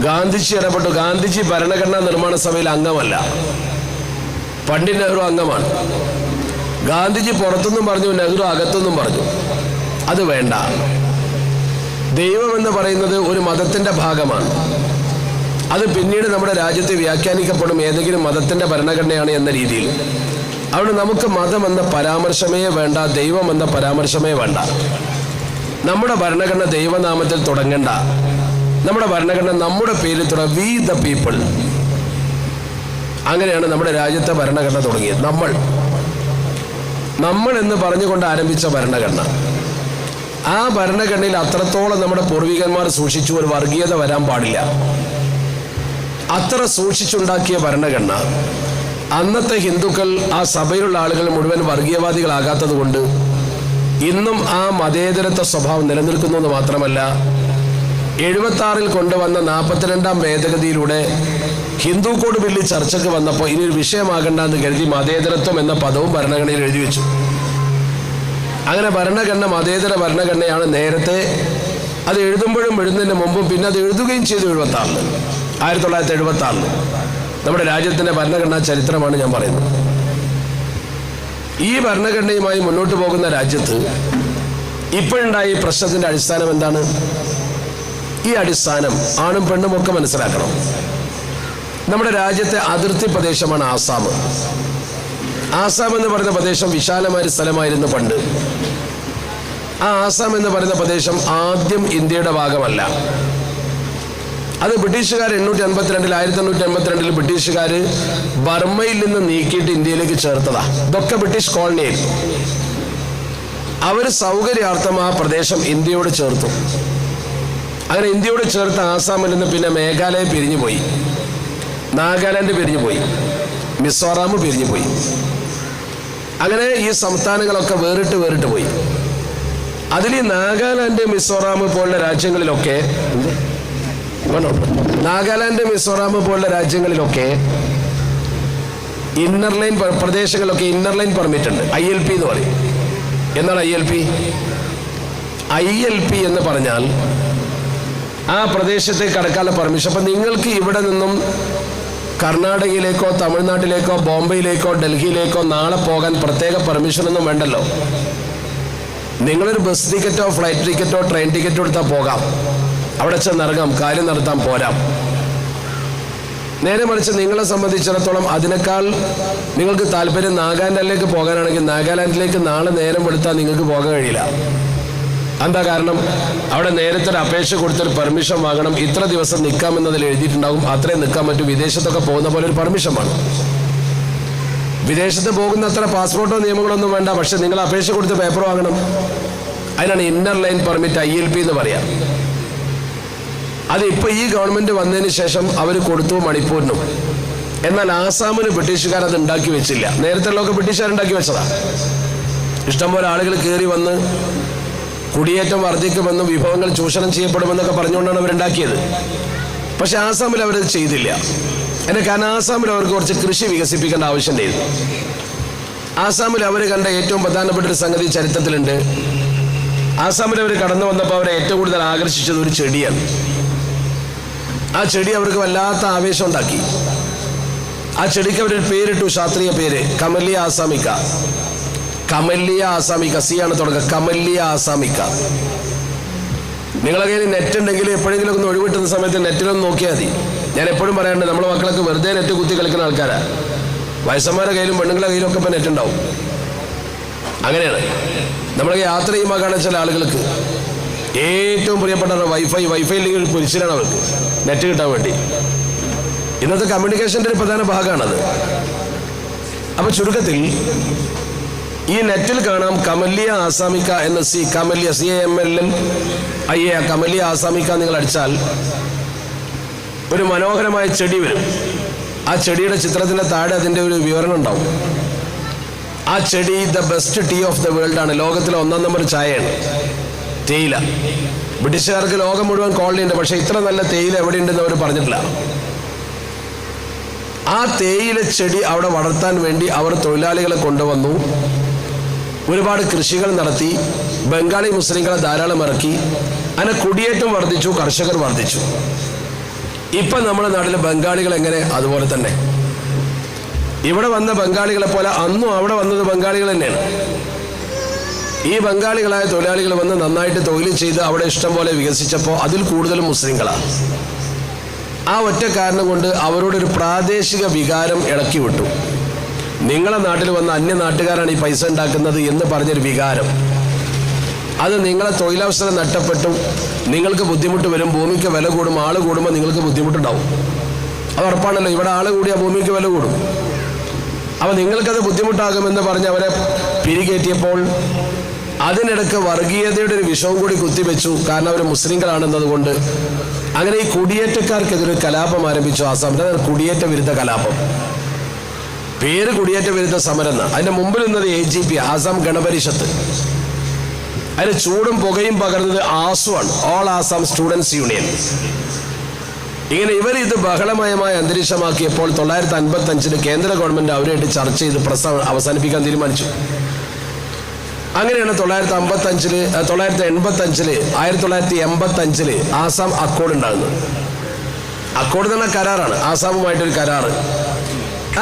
ഗാന്ധിജി ഇടപെട്ടു. ഗാന്ധിജി ഭരണഘടനാ നിർമ്മാണ സഭയിൽ അംഗമല്ല, പണ്ഡിറ്റ് നെഹ്റു അംഗമാണ്. ഗാന്ധിജി പുറത്തുനിന്നും പറഞ്ഞു, നെഹ്റു അകത്തുനിന്നും പറഞ്ഞു. അത് വേണ്ട. ദൈവം എന്ന് പറയുന്നത് ഒരു മതത്തിൻ്റെ ഭാഗമാണ്. അത് പിന്നീട് നമ്മുടെ രാജ്യത്ത് വ്യാഖ്യാനിക്കപ്പെടും ഏതെങ്കിലും മതത്തിൻ്റെ ഭരണഘടനയാണ് എന്ന രീതിയിൽ. അവിടെ നമുക്ക് മതം എന്ന പരാമർശമേ വേണ്ട, ദൈവം എന്ന പരാമർശമേ വേണ്ട. നമ്മുടെ ഭരണഘടന ദൈവനാമത്തിൽ തുടങ്ങേണ്ട. നമ്മുടെ ഭരണഘടന നമ്മുടെ പേരിൽ തുടങ്ങും, വി ദ പീപ്പിൾ. അങ്ങനെയാണ് നമ്മുടെ രാജ്യത്തെ ഭരണഘടന തുടങ്ങിയത്. നമ്മൾ എന്ന് പറഞ്ഞുകൊണ്ട് ആരംഭിച്ച ഭരണഘടന. ആ ഭരണഘടനയിൽ അത്രത്തോളം നമ്മുടെ പൂർവികന്മാർ സൂക്ഷിച്ചു, ഒരു വർഗീയത വരാൻ പാടില്ല. അത്ര സൂക്ഷിച്ചുണ്ടാക്കിയ ഭരണഘടന അന്നത്തെ ഹിന്ദുക്കൾ, ആ സഭയിലുള്ള ആളുകൾ മുഴുവൻ വർഗീയവാദികളാകാത്തത് കൊണ്ട് ഇന്നും ആ മതേതരത്വ സ്വഭാവം നിലനിൽക്കുന്നു എന്ന് മാത്രമല്ല, 76 കൊണ്ടുവന്ന 42-ാം ഭേദഗതിയിലൂടെ ഹിന്ദു കോഡ് ബില്ല് ചർച്ചയ്ക്ക് വന്നപ്പോൾ ഇനി ഒരു വിഷയമാകണ്ട എന്ന് കരുതി മതേതരത്വം എന്ന പദവും ഭരണഘടനയിൽ എഴുതി വെച്ചു. അങ്ങനെ ഭരണഘടന മതേതര ഭരണഘടനയാണ്. നേരത്തെ അത് എഴുതുമ്പോഴും എഴുതുന്നതിന് മുമ്പും പിന്നെ അത് എഴുതുകയും ചെയ്തു 1976 നമ്മുടെ രാജ്യത്തിൻ്റെ ഭരണഘടനാ ചരിത്രമാണ് ഞാൻ പറയുന്നത്. ഈ ഭരണഘടനയുമായി മുന്നോട്ട് പോകുന്ന രാജ്യത്ത് ഇപ്പോഴുണ്ടായ ഈ പ്രശ്നത്തിൻ്റെ അടിസ്ഥാനം എന്താണ്? ഈ അടിസ്ഥാനം ആണും പെണ്ണും ഒക്കെ മനസ്സിലാക്കണം. നമ്മുടെ രാജ്യത്തെ അതിർത്തി പ്രദേശമാണ് ആസാം. ആസാം എന്ന് പറയുന്ന പ്രദേശം വിശാലമായ സ്ഥലമായിരുന്നു പണ്ട്. ആ ആസാം എന്ന് പറയുന്ന പ്രദേശം ആദ്യം ഇന്ത്യയുടെ ഭാഗമല്ല. അത് ബ്രിട്ടീഷുകാർ 1882 ബ്രിട്ടീഷുകാർ ബർമ്മയിൽ നിന്ന് നീക്കിയിട്ട് ഇന്ത്യയിലേക്ക് ചേർത്തതാ. ഇതൊക്കെ ബ്രിട്ടീഷ് കോളനിയായിരുന്നു. അവർ സൗകര്യാർത്ഥം ആ പ്രദേശം ഇന്ത്യയോട് ചേർത്തു. അങ്ങനെ ഇന്ത്യയോട് ചേർത്ത് ആസാമിൽ നിന്ന് പിന്നെ മേഘാലയ പിരിഞ്ഞുപോയി, നാഗാലാൻഡ് പിരിഞ്ഞുപോയി, മിസോറാം പിരിഞ്ഞുപോയി. അങ്ങനെ ഈ സംസ്ഥാനങ്ങളൊക്കെ വേറിട്ട് പോയി. അതിൽ ഈ നാഗാലാൻഡ്, മിസോറാം പോലുള്ള രാജ്യങ്ങളിലൊക്കെ ഇന്നർ ലൈൻ പ്രദേശങ്ങളിലൊക്കെ ഇന്നർ ലൈൻ പെർമിറ്റ് ഉണ്ട്. ILP എന്ന് പറയും. എന്താണ് ILP എന്ന് പറഞ്ഞാൽ ആ പ്രദേശത്തേക്ക് കടക്കാനുള്ള പെർമിഷൻ. അപ്പം നിങ്ങൾക്ക് ഇവിടെ നിന്നും കർണാടകയിലേക്കോ തമിഴ്നാട്ടിലേക്കോ ബോംബെയിലേക്കോ ഡൽഹിയിലേക്കോ നാളെ പോകാൻ പ്രത്യേക പെർമിഷനൊന്നും വേണ്ടല്ലോ. നിങ്ങളൊരു ബസ് ടിക്കറ്റോ ഫ്ലൈറ്റ് ടിക്കറ്റോ ട്രെയിൻ ടിക്കറ്റോ എടുത്താൽ പോകാം, അവിടെ ചെന്നിറങ്ങാം, കാര്യം നടത്താൻ പോരാം. നേരെ മറിച്ച് നിങ്ങളെ സംബന്ധിച്ചിടത്തോളം അതിനേക്കാൾ നിങ്ങൾക്ക് താല്പര്യം നാഗാലാൻഡിലേക്ക് പോകാനാണെങ്കിൽ നാഗാലാൻഡിലേക്ക് നാളെ നേരം എടുത്താൽ നിങ്ങൾക്ക് പോകാൻ കഴിയില്ല. എന്താ കാരണം? അവിടെ നേരത്തെ ഒരു അപേക്ഷ കൊടുത്തൊരു പെർമിഷൻ വാങ്ങണം. ഇത്ര ദിവസം നിൽക്കാമെന്നതിൽ എഴുതിയിട്ടുണ്ടാകും, അത്രയും നിൽക്കാൻ പറ്റും. വിദേശത്തൊക്കെ പോകുന്ന പോലെ ഒരു പെർമിഷൻ വേണം. വിദേശത്ത് പോകുന്ന അത്ര പാസ്പോർട്ടോ നിയമങ്ങളൊന്നും വേണ്ട, പക്ഷെ നിങ്ങൾ അപേക്ഷ കൊടുത്ത് പേപ്പർ വാങ്ങണം. അതിനാണ് ഇന്നർ ലൈൻ പെർമിറ്റ്, ILP എന്ന് പറയാം. അത് ഇപ്പോൾ ഈ ഗവൺമെൻറ് വന്നതിന് ശേഷം അവർ കൊടുത്തു മണിപ്പൂരിനും. എന്നാൽ ആസാമിന് ബ്രിട്ടീഷുകാർ അത് ഉണ്ടാക്കി വെച്ചില്ല. നേരത്തെ ഉള്ളതൊക്കെ ബ്രിട്ടീഷുകാരുണ്ടാക്കി വെച്ചതാണ്. ഇഷ്ടംപോലെ ആളുകൾ കയറി വന്ന് കുടിയേറ്റം വർദ്ധിക്കുമെന്നും വിഭവങ്ങൾ ചൂഷണം ചെയ്യപ്പെടുമെന്നൊക്കെ പറഞ്ഞുകൊണ്ടാണ് അവരുണ്ടാക്കിയത്. പക്ഷെ ആസാമിൽ അവരത് ചെയ്തില്ല. കാരണം ആസാമിൽ അവർക്ക് കുറച്ച് കൃഷി വികസിപ്പിക്കേണ്ട ആവശ്യമുണ്ടായിരുന്നു. ആസാമിൽ അവർ കണ്ട ഏറ്റവും പ്രധാനപ്പെട്ട ഒരു സംഗതി ചരിത്രത്തിലുണ്ട്. ആസാമിൽ അവർ കടന്നു വന്നപ്പോൾ അവരെ ഏറ്റവും കൂടുതൽ ആകർഷിച്ചത് ഒരു ചെടിയാണ്. ആ ചെടി അവർക്ക് വല്ലാത്ത ആവേശം ഉണ്ടാക്കി. ആ ചെടിക്ക് അവരൊരു പേരിട്ടു, ശാസ്ത്രീയ പേര് കമല്ലിയ ആസാമിക്ക. സി ആണ് തുടങ്ങുക, കമല്ലിയ ആസാമിക്ക. നിങ്ങളെ കയ്യിൽ നെറ്റ് ഉണ്ടെങ്കിൽ എപ്പോഴെങ്കിലും ഒന്ന് ഒഴിവിട്ടുന്ന സമയത്ത് നെറ്റിലൊന്ന് നോക്കിയാൽ മതി. ഞാൻ എപ്പോഴും പറയാറുണ്ട്, നമ്മുടെ മക്കളൊക്കെ വെറുതെ നെറ്റ് കുത്തി കളിക്കുന്ന ആൾക്കാരാ. വയസ്സന്മാരുടെ കയ്യിലും പെണ്ണുങ്ങളുടെ കയ്യിലൊക്കെ ഇപ്പം നെറ്റ് ഉണ്ടാവും. അങ്ങനെയാണ് നമ്മളൊക്കെ യാത്ര ചെയ്യുമ്പോൾ കാണാൻ ചില ആളുകൾക്ക് ഏറ്റവും പ്രിയപ്പെട്ട വൈഫൈ ഇല്ലെങ്കിൽ ഒരു പൊരിച്ചിലാണ് അവർക്ക് നെറ്റ് കിട്ടാൻ വേണ്ടി. ഇന്നത്തെ കമ്മ്യൂണിക്കേഷൻ്റെ ഒരു പ്രധാന ഭാഗമാണത്. അപ്പൊ ചുരുക്കത്തിൽ ഈ നെറ്റിൽ കാണാം കമല്ലിയ ആസാമിക്ക എന്ന കമല്ലിയ CAMLLIA കമല്ലിയ ആസാമിക്ക നിങ്ങൾ അടിച്ചാൽ ഒരു മനോഹരമായ ചെടി വരും. ആ ചെടിയുടെ ചിത്രത്തിന്റെ താഴെ അതിൻ്റെ ഒരു വിവരണം ഉണ്ടാവും. ആ ചെടി the best tea of the world ആണ്, ലോകത്തിലെ 1-ാം നമ്പർ ചായയാണ്, തേയില. ബ്രിട്ടീഷുകാർക്ക് ലോകം മുഴുവൻ കോളനി ഉണ്ട്, പക്ഷെ ഇത്ര നല്ല തേയില എവിടെയുണ്ടെന്ന് അവർ പറഞ്ഞിട്ടില്ല. ആ തേയില ചെടി അവിടെ വളർത്താൻ വേണ്ടി അവർ തൊഴിലാളികളെ കൊണ്ടുവന്നു. ഒരുപാട് കൃഷികൾ നടത്തി, ബംഗാളി മുസ്ലിങ്ങളെ ധാരാളം ഇറക്കി. അങ്ങനെ കുടിയേറ്റം വർദ്ധിച്ചു, കർഷകർ വർദ്ധിച്ചു. ഇപ്പം നമ്മുടെ നാട്ടിലെ ബംഗാളികൾ എങ്ങനെ? അതുപോലെ തന്നെ. ഇവിടെ വന്ന ബംഗാളികളെ പോലെ അന്നും അവിടെ വന്നത് ബംഗാളികൾ തന്നെയാണ്. ഈ ബംഗാളികളായ തൊഴിലാളികൾ വന്ന് നന്നായിട്ട് തൊഴിൽ ചെയ്ത് അവിടെ ഇഷ്ടം പോലെ വികസിച്ചപ്പോൾ അതിൽ കൂടുതലും മുസ്ലിങ്ങളാണ്. ആ ഒറ്റ കാരണം കൊണ്ട് അവരോടൊരു പ്രാദേശിക വികാരം ഇളക്കി വിട്ടു. നിങ്ങളെ നാട്ടിൽ വന്ന അന്യ നാട്ടുകാരാണ് ഈ പൈസ ഉണ്ടാക്കുന്നത് എന്ന് പറഞ്ഞൊരു വികാരം. അത് നിങ്ങളെ തൊഴിലവസരം നഷ്ടപ്പെട്ടു, നിങ്ങൾക്ക് ബുദ്ധിമുട്ട് വരും. ഭൂമിക്ക് വില കൂടും, ആൾ കൂടുമ്പോൾ നിങ്ങൾക്ക് ബുദ്ധിമുട്ടുണ്ടാവും. അത് ഉറപ്പാണല്ലോ. ഇവിടെ ആൾ കൂടിയാൽ ഭൂമിക്ക് വില കൂടും. അപ്പോൾ നിങ്ങൾക്കത് ബുദ്ധിമുട്ടാകുമെന്ന് പറഞ്ഞ് അവരെ പിരികേറ്റിയപ്പോൾ അതിനിടയ്ക്ക് വർഗീയതയുടെ ഒരു വിഷവും കൂടി കുത്തിവെച്ചു. കാരണം അവർ മുസ്ലിങ്ങളാണെന്നതുകൊണ്ട്. അങ്ങനെ ഈ കുടിയേറ്റക്കാർക്കെതിരെ കലാപം ആരംഭിച്ചു ആസാമിൽ. കുടിയേറ്റ വിരുദ്ധ കലാപം. പേര് കുടിയേറ്റ വിരുദ്ധ സമരം എന്നാണ്. അതിൻ്റെ മുമ്പിൽ നിന്നത് AGP, ആസാം ഗണപരിഷത്ത്. അതിന് ചൂടും പുകയും പകർന്നത് ആസുവാണ്, ഓൾ ആസാം സ്റ്റുഡൻസ് യൂണിയൻ. ഇങ്ങനെ ഇവർ ഇത് ബഹളമയമായ അന്തരീക്ഷമാക്കിയപ്പോൾ 1955 കേന്ദ്ര ഗവൺമെന്റ് അവരായിട്ട് ചർച്ച ചെയ്ത് അവസാനിപ്പിക്കാൻ തീരുമാനിച്ചു. അങ്ങനെയാണ് 1985 ആസാം അക്കോർഡ് ഉണ്ടാകുന്നത്. അക്കോർഡ് തന്നെ കരാറാണ്, ആസാമുമായിട്ടൊരു കരാറ്.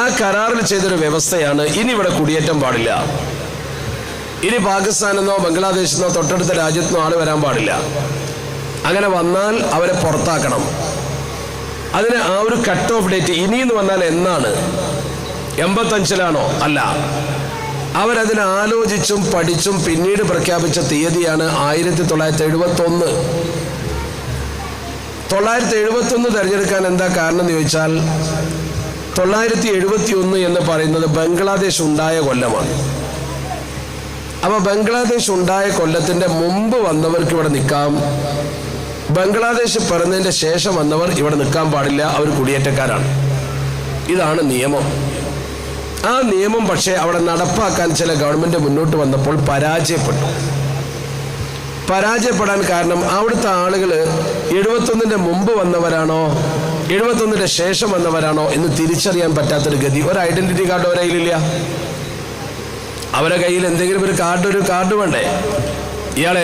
ആ കരാറിൽ ചെയ്തൊരു വ്യവസ്ഥയാണ്, ഇനി ഇവിടെ കുടിയേറ്റം പാടില്ല. ഇനി പാകിസ്ഥാനെന്നോ ബംഗ്ലാദേശിന്നോ തൊട്ടടുത്ത രാജ്യത്തുനിന്നോ ആൾ വരാൻ പാടില്ല. അങ്ങനെ വന്നാൽ അവരെ പുറത്താക്കണം. അതിന് ആ ഒരു കട്ട് ഓഫ് ഡേറ്റ് ഇനിയെന്ന് വന്നാൽ എന്നാണ്? 85 അല്ല. അവരതിനെ ആലോചിച്ചും പഠിച്ചും പിന്നീട് പ്രഖ്യാപിച്ച തീയതിയാണ് 1971. 1971 തിരഞ്ഞെടുക്കാൻ എന്താ കാരണം എന്ന് ചോദിച്ചാൽ 971 എന്ന് പറയുന്നത് ബംഗ്ലാദേശ് ഉണ്ടായ കൊല്ലമാണ്. അപ്പോൾ ബംഗ്ലാദേശ് ഉണ്ടായ കൊല്ലത്തിൻ്റെ മുമ്പ് വന്നവർക്ക് ഇവിടെ നിൽക്കാം. ബംഗ്ലാദേശ് പിറന്നതിൻ്റെ ശേഷം വന്നവർ ഇവിടെ നിൽക്കാൻ പാടില്ല, അവർ കുടിയേറ്റക്കാരാണ്. ഇതാണ് നിയമം. ആ നിയമം പക്ഷേ അവിടെ നടപ്പാക്കാൻ ചില ഗവൺമെൻറ് മുന്നോട്ട് വന്നപ്പോൾ പരാജയപ്പെടാൻ കാരണം അവിടുത്തെ ആളുകൾ 71 മുമ്പ് വന്നവരാണോ 71 ശേഷം വന്നവരാണോ എന്ന് തിരിച്ചറിയാൻ പറ്റാത്തൊരു ഗതി. ഒരു ഐഡന്റിറ്റി കാർഡ് അവരുടെ കയ്യിലില്ല. അവരുടെ കയ്യിൽ എന്തെങ്കിലും ഒരു കാർഡ് വേണ്ടേ? ഇയാൾ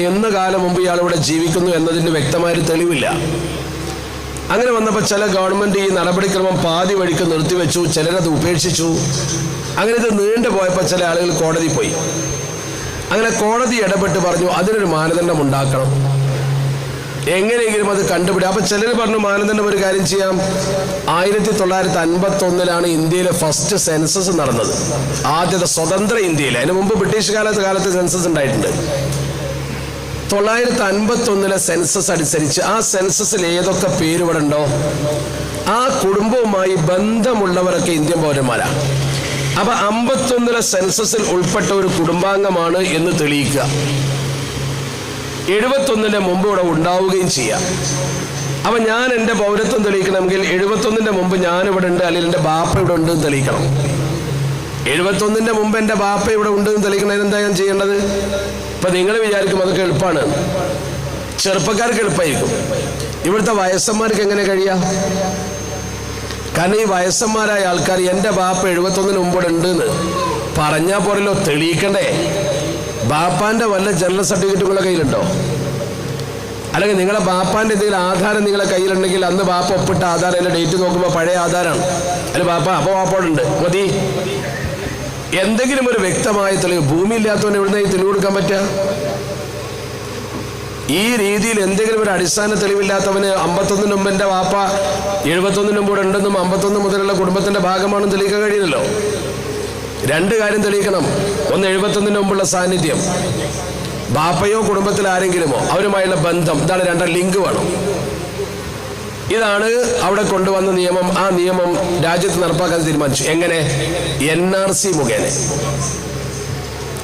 എന്ന് കാലം മുമ്പ് ഇയാൾ ഇവിടെ ജീവിക്കുന്നു എന്നതിന് വ്യക്തമായൊരു തെളിവില്ല. അങ്ങനെ വന്നപ്പോൾ ചില ഗവൺമെൻറ് ഈ നടപടിക്രമം പാതി വഴിക്ക് നിർത്തിവെച്ചു, ചിലരത് ഉപേക്ഷിച്ചു. അങ്ങനെ ഇത് നീണ്ടു പോയപ്പോൾ ചില ആളുകൾ കോടതി പോയി. അങ്ങനെ കോടതി ഇടപെട്ട് പറഞ്ഞു അതിനൊരു മാനദണ്ഡം ഉണ്ടാക്കണം, എങ്ങനെയെങ്കിലും അത് കണ്ടുപിടിക്കും. അപ്പം ചിലർ പറഞ്ഞു മാനദണ്ഡം ഒരു കാര്യം ചെയ്യാം. 1951 ഇന്ത്യയിലെ ഫസ്റ്റ് സെൻസസ് നടന്നത്, ആദ്യത്തെ സ്വതന്ത്ര ഇന്ത്യയിൽ. അതിന് മുമ്പ് ബ്രിട്ടീഷ് കാലത്ത് സെൻസസ് ഉണ്ടായിട്ടുണ്ട്. 1951 സെൻസസ് അനുസരിച്ച് ആ സെൻസസിൽ ഏതൊക്കെ പേര് ഇവിടെ ഉണ്ടോ ആ കുടുംബവുമായി ബന്ധമുള്ളവരൊക്കെ ഇന്ത്യൻ പൗരന്മാരാണ്. അപ്പൊ 51 സെൻസസിൽ ഉൾപ്പെട്ട ഒരു കുടുംബാംഗമാണ് എന്ന് തെളിയിക്കുക. 71 മുമ്പ് ഇവിടെ ഉണ്ടാവുകയും ചെയ്യാം. അപ്പൊ ഞാൻ എൻ്റെ പൗരത്വം തെളിയിക്കണമെങ്കിൽ 71 മുമ്പ് ഞാനിവിടെ ഉണ്ട്, അല്ലെങ്കിൽ എൻ്റെ ബാപ്പ ഇവിടെ ഉണ്ട് എന്ന് തെളിയിക്കണം. 71 മുമ്പ് എൻ്റെ ബാപ്പ ഇവിടെ ഉണ്ട് എന്ന് തെളിയിക്കണത് എന്താ ഞാൻ ചെയ്യേണ്ടത്? ഇപ്പൊ നിങ്ങൾ വിചാരിക്കും അതൊക്കെ എളുപ്പമാണ്. ചെറുപ്പക്കാർക്ക് എളുപ്പമായിരിക്കും. ഇവിടുത്തെ വയസ്സന്മാർക്ക് എങ്ങനെ കഴിയാം? കാരണം ഈ വയസ്സന്മാരായ ആൾക്കാർ എൻ്റെ ബാപ്പ 71 മുമ്പ് ഇവിടെ ഉണ്ട് എന്ന് പറഞ്ഞാൽ പോരല്ലോ, തെളിയിക്കണ്ടേ? ബാപ്പാന്റെ വല്ല ജനറൽ സർട്ടിഫിക്കറ്റുകളെ കയ്യിലുണ്ടോ? അല്ലെങ്കിൽ നിങ്ങളെ ബാപ്പാന്റെ എന്തെങ്കിലും ആധാരം നിങ്ങളെ കയ്യിലുണ്ടെങ്കിൽ അന്ന് ബാപ്പ ഒപ്പിട്ട ആധാരം, അതിന്റെ ഡേറ്റ് നോക്കുമ്പോൾ പഴയ ആധാരമാണ്. അല്ല അപ്പോൾ ബാപ്പോടുണ്ട് മതി. എന്തെങ്കിലും ഒരു വ്യക്തമായ തെളിവ്. ഭൂമി ഇല്ലാത്തവന് എവിടുന്ന ഈ തെളിവ് കൊടുക്കാൻ പറ്റുക? ഈ രീതിയിൽ എന്തെങ്കിലും ഒരു അടിസ്ഥാന തെളിവില്ലാത്തവന് 51 മുമ്പ് എൻ്റെ വാപ്പ 71 മുമ്പ് ഇവിടെ ഉണ്ടെന്നും 51 മുതലുള്ള കുടുംബത്തിന്റെ ഭാഗമാണെന്ന് തെളിയിക്കാൻ കഴിയില്ലല്ലോ. രണ്ട് കാര്യം തെളിയിക്കണം. ഒന്ന് 71 മുമ്പുള്ള സാന്നിധ്യം, ബാപ്പയോ കുടുംബത്തിൽ ആരെങ്കിലുമോ അവരുമായുള്ള ബന്ധം. ഇതാണ് രണ്ടാം ലിങ്ക് വേണം. ഇതാണ് അവിടെ കൊണ്ടുവന്ന നിയമം. ആ നിയമം രാജ്യത്ത് നടപ്പാക്കാൻ തീരുമാനിച്ചു. എങ്ങനെ? NRC മുഖേന.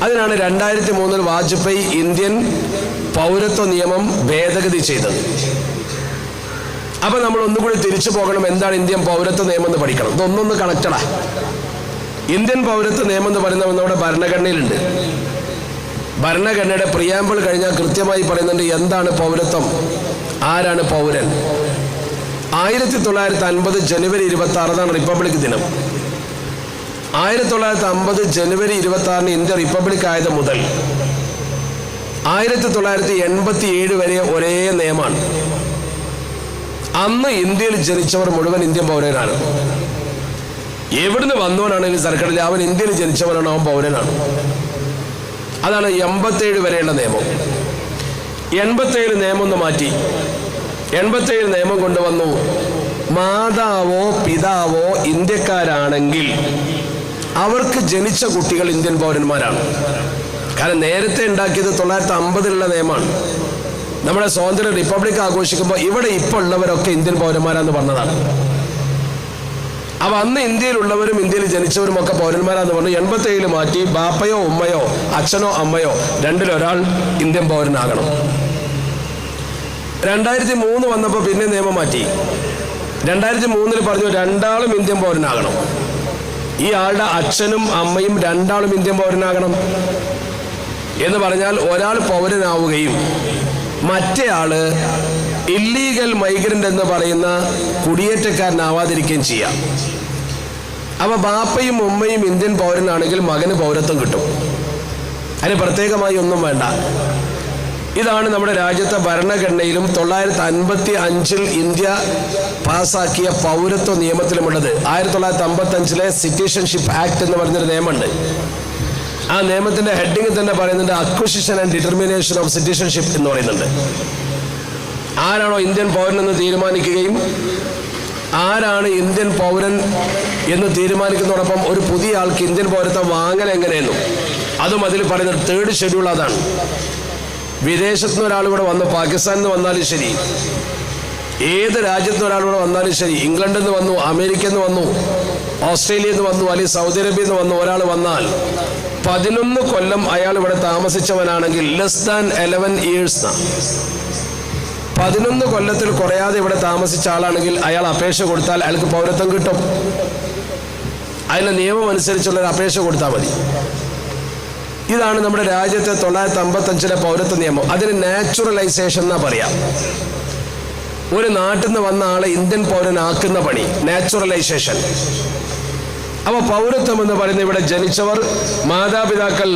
അതിനാണ് 2003 വാജ്പേയി ഇന്ത്യൻ പൗരത്വ നിയമം ഭേദഗതി ചെയ്തത്. അപ്പൊ നമ്മൾ ഒന്നുകൂടി തിരിച്ചു പോകണം. എന്താണ് ഇന്ത്യൻ പൗരത്വ നിയമം എന്ന് പഠിക്കണം. ഇതൊന്നൊന്ന് കണക്റ്റഡാ. ഇന്ത്യൻ പൗരത്വ നിയമം എന്ന് പറയുന്നത് നമ്മുടെ ഭരണഘടനയിലുണ്ട്. ഭരണഘടനയുടെ പ്രിയാമ്പിൾ കഴിഞ്ഞാൽ കൃത്യമായി പറയുന്നുണ്ട് എന്താണ് പൗരത്വം, ആരാണ് പൗരൻ. 1950 ജനുവരി 26 റിപ്പബ്ലിക് ദിനം. 1950 ജനുവരി 26 ഇന്ത്യ റിപ്പബ്ലിക് ആയത് മുതൽ 1987 വരെ ഒരേ നിയമമാണ്. അന്ന് ഇന്ത്യയിൽ ജനിച്ചവർ മുഴുവൻ ഇന്ത്യൻ പൗരനാണ്. എവിടുന്ന് വന്നവനാണെങ്കിലും സർക്കാരിൽ അവൻ ഇന്ത്യയിൽ ജനിച്ചവനാണ്, അവൻ പൗരനാണ്. അതാണ് 87 വരെയുള്ള നിയമം. 87 നിയമം ഒന്ന് മാറ്റി. 87 നിയമം കൊണ്ടുവന്നു. മാതാവോ പിതാവോ ഇന്ത്യക്കാരാണെങ്കിൽ അവർക്ക് ജനിച്ച കുട്ടികൾ ഇന്ത്യൻ പൗരന്മാരാണ്. കാരണം നേരത്തെ ഉണ്ടാക്കിയത് 1950 നിയമമാണ്. നമ്മുടെ സ്വാതന്ത്ര്യ റിപ്പബ്ലിക് ആഘോഷിക്കുമ്പോൾ ഇവിടെ ഇപ്പോൾ ഉള്ളവരൊക്കെ ഇന്ത്യൻ പൗരന്മാരാന്ന് പറഞ്ഞതാണ്. അപ്പൊ അന്ന് ഇന്ത്യയിലുള്ളവരും ഇന്ത്യയിൽ ജനിച്ചവരും ഒക്കെ പൗരന്മാരാന്ന് പറഞ്ഞു. 87 മാറ്റി ബാപ്പയോ ഉമ്മയോ അച്ഛനോ അമ്മയോ രണ്ടിലൊരാൾ ഇന്ത്യൻ പൗരനാകണം. 2003 വന്നപ്പോൾ പിന്നെ നിയമം മാറ്റി. 2003 പറഞ്ഞു രണ്ടാളും ഇന്ത്യൻ പൗരനാകണം. ഈ ആളുടെ അച്ഛനും അമ്മയും രണ്ടാളും ഇന്ത്യൻ പൗരനാകണം എന്ന് പറഞ്ഞാൽ ഒരാൾ പൗരനാവുകയും മറ്റേ ആള് ഇല്ലീഗൽ മൈഗ്രന്റ് എന്ന് പറയുന്ന കുടിയേറ്റക്കാരനാവാതിരിക്കുകയും ചെയ്യാം. അപ്പൊ ബാപ്പയും ഉമ്മയും ഇന്ത്യൻ പൗരനാണെങ്കിൽ മകന് പൗരത്വം കിട്ടും. അതിന് പ്രത്യേകമായി ഒന്നും വേണ്ട. ഇതാണ് നമ്മുടെ രാജ്യത്തെ ഭരണഘടനയിലും 1955 ഇന്ത്യ പാസാക്കിയ പൗരത്വ നിയമത്തിലുമുള്ളത്. 1955 സിറ്റിസൺഷിപ്പ് ആക്ട് എന്ന് പറഞ്ഞൊരു നിയമമുണ്ട്. ആ നിയമത്തിന്റെ ഹെഡിങ് തന്നെ പറയുന്നുണ്ട് acquisition and determination of citizenship എന്ന് പറയുന്നുണ്ട്. ആരാണോ ഇന്ത്യൻ പൗരൻ എന്ന് തീരുമാനിക്കുകയും ആരാണ് ഇന്ത്യൻ പൗരൻ എന്ന് തീരുമാനിക്കുന്നതോടൊപ്പം ഒരു പുതിയ ആൾക്ക് ഇന്ത്യൻ പൗരത്വം വാങ്ങൽ എങ്ങനെയെന്നും അതും അതിൽ പറയുന്നത് 3rd ഷെഡ്യൂൾ അതാണ്. വിദേശത്തു നിന്ന് ഒരാൾ ഇവിടെ വന്നു, പാകിസ്ഥാനിൽ നിന്ന് വന്നാലും ശരി, ഏത് രാജ്യത്ത് നിന്ന് ഒരാൾ ഇവിടെ വന്നാലും ശരി, ഇംഗ്ലണ്ടിൽ നിന്ന് വന്നു, അമേരിക്കയിൽ നിന്ന് വന്നു, ഓസ്ട്രേലിയയിൽ നിന്ന് വന്നു, അല്ലെങ്കിൽ സൗദി അറേബ്യയിൽ നിന്ന് വന്നു ഒരാൾ വന്നാൽ 11 കൊല്ലം അയാൾ ഇവിടെ താമസിച്ചവനാണെങ്കിൽ ലെസ് ദാൻ 11 years 11 കൊല്ലത്തിൽ കുറയാതെ ഇവിടെ താമസിച്ച ആളാണെങ്കിൽ അയാൾ അപേക്ഷ കൊടുത്താൽ അയാൾക്ക് പൗരത്വം കിട്ടും. അതിന്റെ നിയമം അനുസരിച്ചുള്ളൊരു അപേക്ഷ കൊടുത്താൽ മതി. ഇതാണ് നമ്മുടെ രാജ്യത്തെ 1955 പൗരത്വ നിയമം. അതിന് നാച്ചുറലൈസേഷൻ എന്നാ പറയാം. ഒരു നാട്ടിൽ നിന്ന് വന്ന ആളെ ഇന്ത്യൻ പൗരനാക്കുന്ന പണി നാച്ചുറലൈസേഷൻ. അപ്പൊ പൗരത്വം എന്ന് പറയുന്നത് ഇവിടെ ജനിച്ചവർ, മാതാപിതാക്കൾ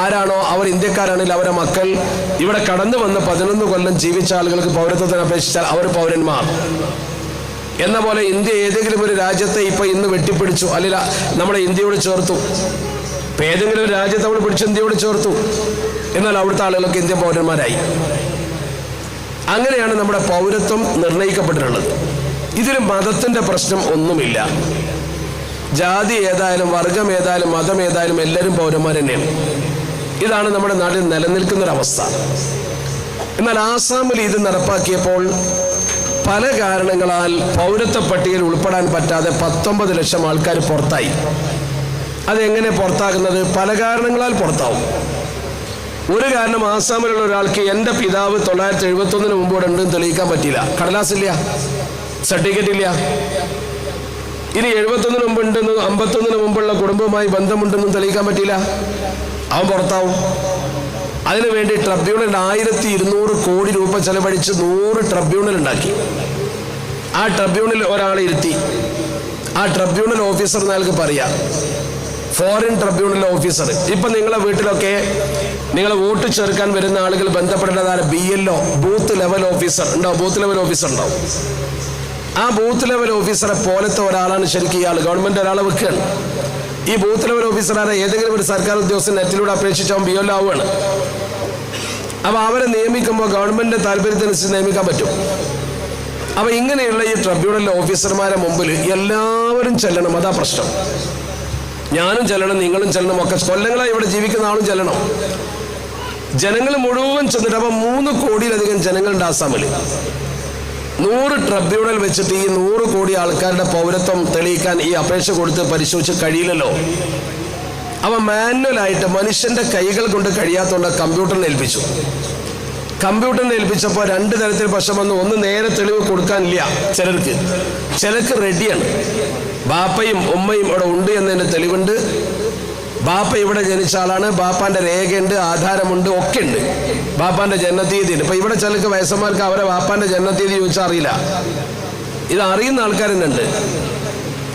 ആരാണോ അവർ ഇന്ത്യക്കാരാണെങ്കിൽ അവരുടെ മക്കൾ, ഇവിടെ കടന്നു വന്ന് 11 കൊല്ലം ജീവിച്ച ആളുകൾക്ക് പൗരത്വത്തിന് അപേക്ഷിച്ചാൽ അവർ പൗരന്മാർ എന്ന പോലെ ഇന്ത്യ ഏതെങ്കിലും ഒരു രാജ്യത്തെ ഇപ്പൊ ഇന്ന് വെട്ടിപ്പിടിച്ചു, അല്ലെങ്കിൽ നമ്മുടെ ഇന്ത്യയോട് ചേർത്തു. ഇപ്പൊ ഏതെങ്കിലും ഒരു രാജ്യത്ത് നമ്മൾ പിടിച്ച് ഇന്ത്യയോട് ചേർത്തു, എന്നാൽ അവിടുത്തെ ആളുകൾക്ക് ഇന്ത്യൻ പൗരന്മാരായി. അങ്ങനെയാണ് നമ്മുടെ പൗരത്വം നിർണയിക്കപ്പെട്ടിട്ടുള്ളത്. ഇതിൽ മതത്തിന്റെ പ്രശ്നം ഒന്നുമില്ല. ജാതി ഏതായാലും വർഗം ഏതായാലും മതം ഏതായാലും എല്ലാവരും പൗരന്മാർ തന്നെയാണ്. ഇതാണ് നമ്മുടെ നാട്ടിൽ നിലനിൽക്കുന്നൊരവസ്ഥ. എന്നാൽ ആസാമിൽ ഇത് നടപ്പാക്കിയപ്പോൾ പല കാരണങ്ങളാൽ പൗരത്വ പട്ടികയിൽ ഉൾപ്പെടാൻ പറ്റാതെ 19 ലക്ഷം ആൾക്കാർ പുറത്തായി. അതെങ്ങനെ പുറത്താകുന്നത്? പല കാരണങ്ങളാൽ പുറത്താവും. ഒരു കാരണം, ആസാമിലുള്ള ഒരാൾക്ക് എൻ്റെ പിതാവ് 1971 മുമ്പ് ഇവിടെ ഉണ്ടെന്ന് തെളിയിക്കാൻ പറ്റിയില്ല. കടലാസില്ല, സർട്ടിഫിക്കറ്റ് ഇല്ല. ഇനി 71 മുമ്പ് ഉണ്ടെന്നും 51 മുമ്പുള്ള കുടുംബവുമായി ബന്ധമുണ്ടെന്നും തെളിയിക്കാൻ പറ്റില്ല, അവൻ പുറത്താവും. അതിനുവേണ്ടി ട്രിബ്യൂണൽ 1200 കോടി രൂപ ചെലവഴിച്ച് 100 ട്രിബ്യൂണൽ ഉണ്ടാക്കി. ആ ട്രിബ്യൂണൽ ഒരാളെ ഇരുത്തി. ആ ട്രിബ്യൂണൽ ഓഫീസർ എന്നയാൾക്ക് പറയാം, ഫോറിൻ ട്രിബ്യൂണൽ ഓഫീസർ. ഇപ്പൊ നിങ്ങളെ വീട്ടിലൊക്കെ നിങ്ങളെ വോട്ട് ചേർക്കാൻ വരുന്ന ആളുകൾ ബന്ധപ്പെടേണ്ടതാണ് BLO, ബൂത്ത് ലെവൽ ഓഫീസർ ഉണ്ടാവും. ബൂത്ത് ലെവൽ ഓഫീസർ ഉണ്ടാവും. ആ ബൂത്ത് ലെവൽ ഓഫീസറെ പോലത്തെ ഒരാളാണ് ശരിക്കും ഇയാൾ. ഗവൺമെന്റ് ഒരാളെ വെക്കുകയാണ്. ഈ ബൂത്ത് ലെവൽ ഓഫീസറാണ് ഏതെങ്കിലും ഒരു സർക്കാർ ഉദ്യോഗസ്ഥൻ നെറ്റിലൂടെ അപേക്ഷിച്ചാൽ BLO ആവുകയാണ്. അപ്പൊ അവരെ നിയമിക്കുമ്പോൾ ഗവൺമെന്റിന്റെ താല്പര്യത്തിനനുസരിച്ച് നിയമിക്കാൻ പറ്റും. അപ്പൊ ഇങ്ങനെയുള്ള ഈ ട്രിബ്യൂണൽ ഓഫീസർമാരെ മുമ്പിൽ എല്ലാവരും ചെല്ലണം. അതാ പ്രശ്നം. ഞാനും ചെല്ലണം, നിങ്ങളും ചെല്ലണം, ഒക്കെ കൊല്ലങ്ങളായി ഇവിടെ ജീവിക്കുന്ന ആളും ചെല്ലണം. ജനങ്ങൾ മുഴുവൻ ചെന്നിട്ട്, അപ്പൊ 3 കോടിയിലധികം ജനങ്ങളുണ്ട് ആസാമിൽ. 100 ട്രിബ്യൂണൽ വെച്ചിട്ട് ഈ 100 കോടി ആൾക്കാരുടെ പൗരത്വം തെളിയിക്കാൻ ഈ അപേക്ഷ കൊടുത്ത് പരിശോധിച്ച് കഴിയില്ലല്ലോ. അവ മാനുവലായിട്ട് മനുഷ്യന്റെ കൈകൾ കൊണ്ട് കഴിയാത്തതുകൊണ്ട് കമ്പ്യൂട്ടറിനെ ഏൽപ്പിച്ചു. കമ്പ്യൂട്ടറിനെ ഏൽപ്പിച്ചപ്പോൾ 2 തരത്തിൽ പ്രശ്നം വന്നു. ഒന്ന്, നേരെ തെളിവ് കൊടുക്കാനില്ല ചിലർക്ക് റെഡിയാണ്. ബാപ്പയും ഉമ്മയും ഇവിടെ ഉണ്ട് എന്നതിന്റെ തെളിവുണ്ട്. ബാപ്പ ഇവിടെ ജനിച്ച ആളാണ്, ബാപ്പാന്റെ രേഖയുണ്ട്, ആധാരമുണ്ട്, ഒക്കെ ഉണ്ട്. ബാപ്പാന്റെ ജനനത്തീയതി ഉണ്ട്. ഇപ്പൊ ഇവിടെ ചിലർക്ക് വയസ്സന്മാർക്ക് അവരെ ബാപ്പാന്റെ ജനനത്തീയതി ചോദിച്ചാൽ അറിയില്ല. ഇത് അറിയുന്ന ആൾക്കാരെന്നുണ്ട്.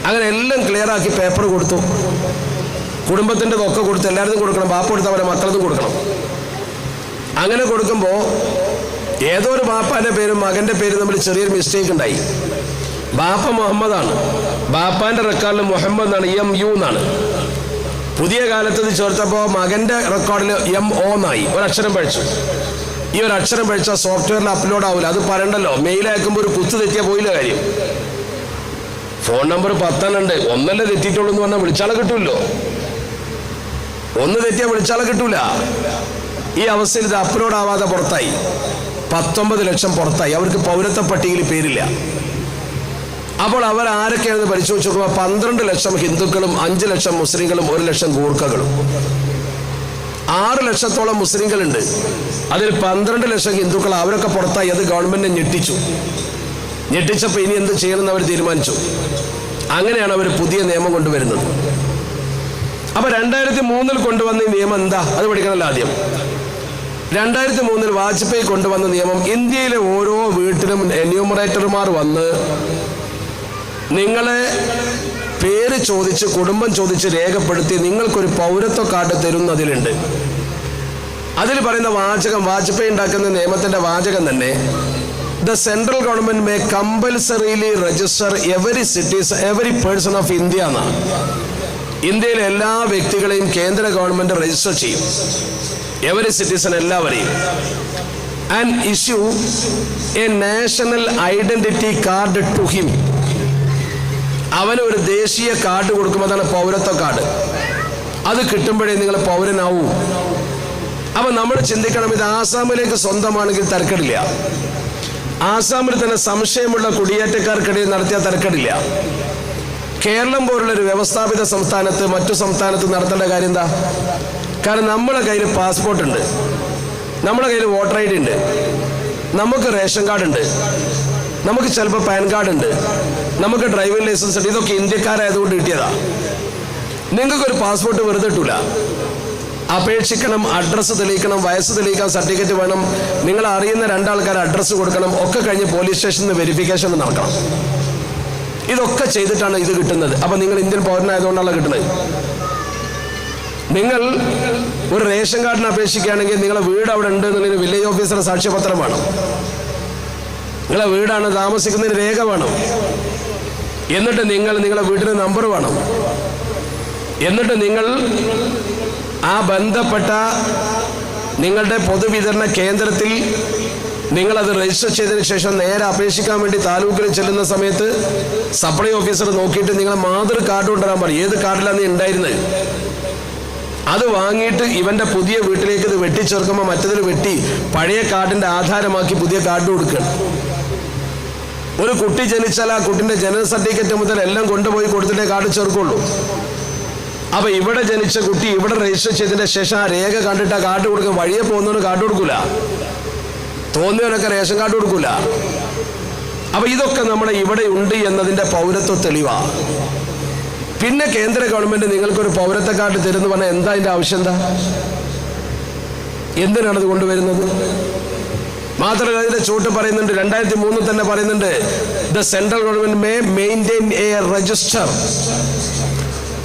അങ്ങനെ എല്ലാം ക്ലിയർ ആക്കി പേപ്പർ കൊടുത്തു. കുടുംബത്തിൻ്റെ ഒക്കെ കൊടുത്ത് എല്ലാവരും കൊടുക്കണം. ബാപ്പ കൊടുത്ത് അവരെ മക്കളതും കൊടുക്കണം. അങ്ങനെ കൊടുക്കുമ്പോൾ ഏതോ ഒരു ബാപ്പാന്റെ പേരും മകന്റെ പേരും തമ്മിൽ ചെറിയൊരു മിസ്റ്റേക്ക് ഉണ്ടായി. ബാപ്പ മുഹമ്മദാണ്, ബാപ്പാന്റെ റെക്കോർഡിൽ മുഹമ്മദ് എന്നാണ്, MU എന്നാണ്. പുതിയ കാലത്ത് ഇത് ചേർത്തപ്പോൾ മകന്റെ റെക്കോർഡിൽ MO എന്നായി, ഒരക്ഷരം പഴിച്ചു. ഈ ഒരു അക്ഷരം പഴിച്ചാൽ സോഫ്റ്റ്വെയറിൽ അപ്ലോഡ് ആവില്ല. അത് പറയണ്ടല്ലോ, മെയിൽ അയക്കുമ്പോൾ ഒരു കുത്ത് തെറ്റിയാൽ പോയില്ല കാര്യം. ഫോൺ നമ്പർ 10 ഉണ്ട്, ഒന്നല്ലേ തെറ്റിയിട്ടുള്ളൂ എന്ന് പറഞ്ഞാൽ വിളിച്ചാളെ കിട്ടൂല്ലോ. ഒന്ന് തെറ്റിയാൽ വിളിച്ചാളെ കിട്ടൂല. ഈ അവസ്ഥയിൽ ഇത് അപ്ലോഡ് ആവാതെ പുറത്തായി. 19 ലക്ഷം പുറത്തായി. അവർക്ക് പൗരത്വ പട്ടികയിൽ പേരില്ല. അപ്പോൾ അവർ ആരൊക്കെയാണെന്ന് പരിശോധിച്ച് നോക്കുമ്പോൾ 12 ലക്ഷം ഹിന്ദുക്കളും 5 ലക്ഷം മുസ്ലിങ്ങളും 1 ലക്ഷം ഗൂർഖകളും. 6 ലക്ഷത്തോളം മുസ്ലിങ്ങളുണ്ട്, അതിൽ 12 ലക്ഷം ഹിന്ദുക്കൾ. അവരൊക്കെ പുറത്തായി. അത് ഗവൺമെന്റിനെ ഞെട്ടിച്ചപ്പോൾ ഇനി എന്ത് ചെയ്യണമെന്ന് അവർ തീരുമാനിച്ചു. അങ്ങനെയാണ് അവർ പുതിയ നിയമം കൊണ്ടുവരുന്നത്. അപ്പൊ 2003 കൊണ്ടുവന്ന ഈ നിയമം എന്താ, അത് പഠിക്കണമല്ലോ ആദ്യം. 2003 വാജ്പേയി കൊണ്ടുവന്ന നിയമം, ഇന്ത്യയിലെ ഓരോ വീട്ടിലും എന്യൂമറേറ്റർമാർ വന്ന് നിങ്ങളെ പേര് ചോദിച്ച് കുടുംബം ചോദിച്ച് രേഖപ്പെടുത്തി നിങ്ങൾക്കൊരു പൗരത്വ കാർഡ് തരുന്നതിലുണ്ട്. അതിൽ പറയുന്ന വാചകം, വാജ്പേയി ഉണ്ടാക്കുന്ന നിയമത്തിന്റെ വാചകം തന്നെ, the central government may compulsorily register every person of India എന്നാണ്. ഇന്ത്യയിലെ എല്ലാ വ്യക്തികളെയും കേന്ദ്ര ഗവൺമെന്റ് രജിസ്റ്റർ ചെയ്യും, എവരി സിറ്റിസൺ എല്ലാവരെയും. And issue a national identity card to him. അവന് ഒരു ദേശീയ കാർഡ് കൊടുക്കും, അതാണ് പൗരത്വ കാർഡ്. അത് കിട്ടുമ്പോഴേ നിങ്ങൾ പൗരനാവൂ. അപ്പൊ നമ്മൾ ചിന്തിക്കണം, ഇത് ആസാമിലേക്ക് സ്വന്തമാണെങ്കിൽ തരക്കേടില്ല. ആസാമിൽ തന്നെ സംശയമുള്ള കുടിയേറ്റക്കാർക്കിടയിൽ നടത്തിയ തരക്കേടില്ല. കേരളം പോലുള്ളൊരു വ്യവസ്ഥാപിത സംസ്ഥാനത്ത് മറ്റു സംസ്ഥാനത്ത് നടത്തേണ്ട കാര്യം എന്താ? കാരണം നമ്മുടെ കയ്യിൽ പാസ്പോർട്ട് ഉണ്ട്, നമ്മുടെ കയ്യിൽ വോട്ടർ ID ഉണ്ട്, നമുക്ക് റേഷൻ കാർഡ് ഉണ്ട്, നമുക്ക് ചിലപ്പോൾ പാൻ കാർഡ് ഉണ്ട്, നമുക്ക് ഡ്രൈവിംഗ് ലൈസൻസ് ഉണ്ട്. ഇതൊക്കെ ഇന്ത്യക്കാരായതുകൊണ്ട് കിട്ടിയതാ. നിങ്ങൾക്കൊരു പാസ്പോർട്ട് വെറുതെ കിട്ടൂല. അപേക്ഷിക്കണം, അഡ്രസ്സ് തെളിയിക്കണം, വയസ്സ് തെളിയിക്കാൻ സർട്ടിഫിക്കറ്റ് വേണം, നിങ്ങൾ അറിയുന്ന 2 ആൾക്കാർ അഡ്രസ്സ് കൊടുക്കണം, ഒക്കെ കഴിഞ്ഞ് പോലീസ് സ്റ്റേഷനിൽ വെരിഫിക്കേഷൻ നടക്കണം. ഇതൊക്കെ ചെയ്തിട്ടാണ് ഇത് കിട്ടുന്നത്. അപ്പൊ നിങ്ങൾ ഇന്ത്യൻ പൗരനായതുകൊണ്ടാണ് കിട്ടുന്നത്. നിങ്ങൾ ഒരു റേഷൻ കാർഡിന് അപേക്ഷിക്കുകയാണെങ്കിൽ നിങ്ങളെ വീട് അവിടെ ഉണ്ട് എന്നുള്ളതിന് വില്ലേജ് ഓഫീസറുടെ സാക്ഷ്യപത്രം വേണം, നിങ്ങളെ വീടാണ് താമസിക്കുന്നതിന് രേഖ വേണം, എന്നിട്ട് നിങ്ങളെ വീടിന് നമ്പർ വേണം, എന്നിട്ട് നിങ്ങൾ ആ ബന്ധപ്പെട്ട നിങ്ങളുടെ പൊതുവിതരണ കേന്ദ്രത്തിൽ നിങ്ങളത് രജിസ്റ്റർ ചെയ്തതിന് ശേഷം നേരെ അപേക്ഷിക്കാൻ വേണ്ടി താലൂക്കിൽ ചെല്ലുന്ന സമയത്ത് സപ്ലൈ ഓഫീസർ നോക്കിയിട്ട് നിങ്ങളെ മാതൃ കാർഡ് കൊണ്ടുവരാൻ പറയും. ഏത് കാർഡിലാണ് നീ ഉണ്ടായിരുന്നത് അത് വാങ്ങിയിട്ട് ഇവന്റെ പുതിയ വീട്ടിലേക്ക് ഇത് വെട്ടിച്ചേർക്കുമ്പോൾ മറ്റതിൽ വെട്ടി പഴയ കാർഡിന്റെ ആധാരമാക്കി പുതിയ കാർഡ് കൊടുക്കണം. ഒരു കുട്ടി ജനിച്ചാൽ ആ കുട്ടിന്റെ ജനന സർട്ടിഫിക്കറ്റ് മുതൽ എല്ലാം കൊണ്ടുപോയി കൊടുത്തിട്ടേ കാർഡ് ചേർക്കുള്ളൂ. അപ്പൊ ഇവിടെ ജനിച്ച കുട്ടി ഇവിടെ രജിസ്റ്റർ ചെയ്തതിന്റെ ശേഷം ആ രേഖ കണ്ടിട്ട് ആ കാർഡ് കൊടുക്കും. വഴിയെ പോകുന്നവന് കാർഡ് കൊടുക്കൂല, തോന്നിയവനൊക്കെ റേഷൻ കാർഡ് കൊടുക്കൂല. അപ്പൊ ഇതൊക്കെ നമ്മുടെ ഇവിടെ ഉണ്ട് എന്നതിന്റെ പൗരത്വ തെളിവാ. പിന്നെ കേന്ദ്ര ഗവൺമെന്റ് നിങ്ങൾക്കൊരു പൗരത്വ കാർഡ് തരുന്നു പറഞ്ഞാൽ എന്താ അതിന്റെ ആവശ്യം? എന്താ, എന്തിനാണ് അത് കൊണ്ടുവരുന്നത്? മാത്രമല്ല അതിന്റെ ചൂട്ട് പറയുന്നുണ്ട്, 2003 തന്നെ പറയുന്നുണ്ട്, the central government may maintain A register.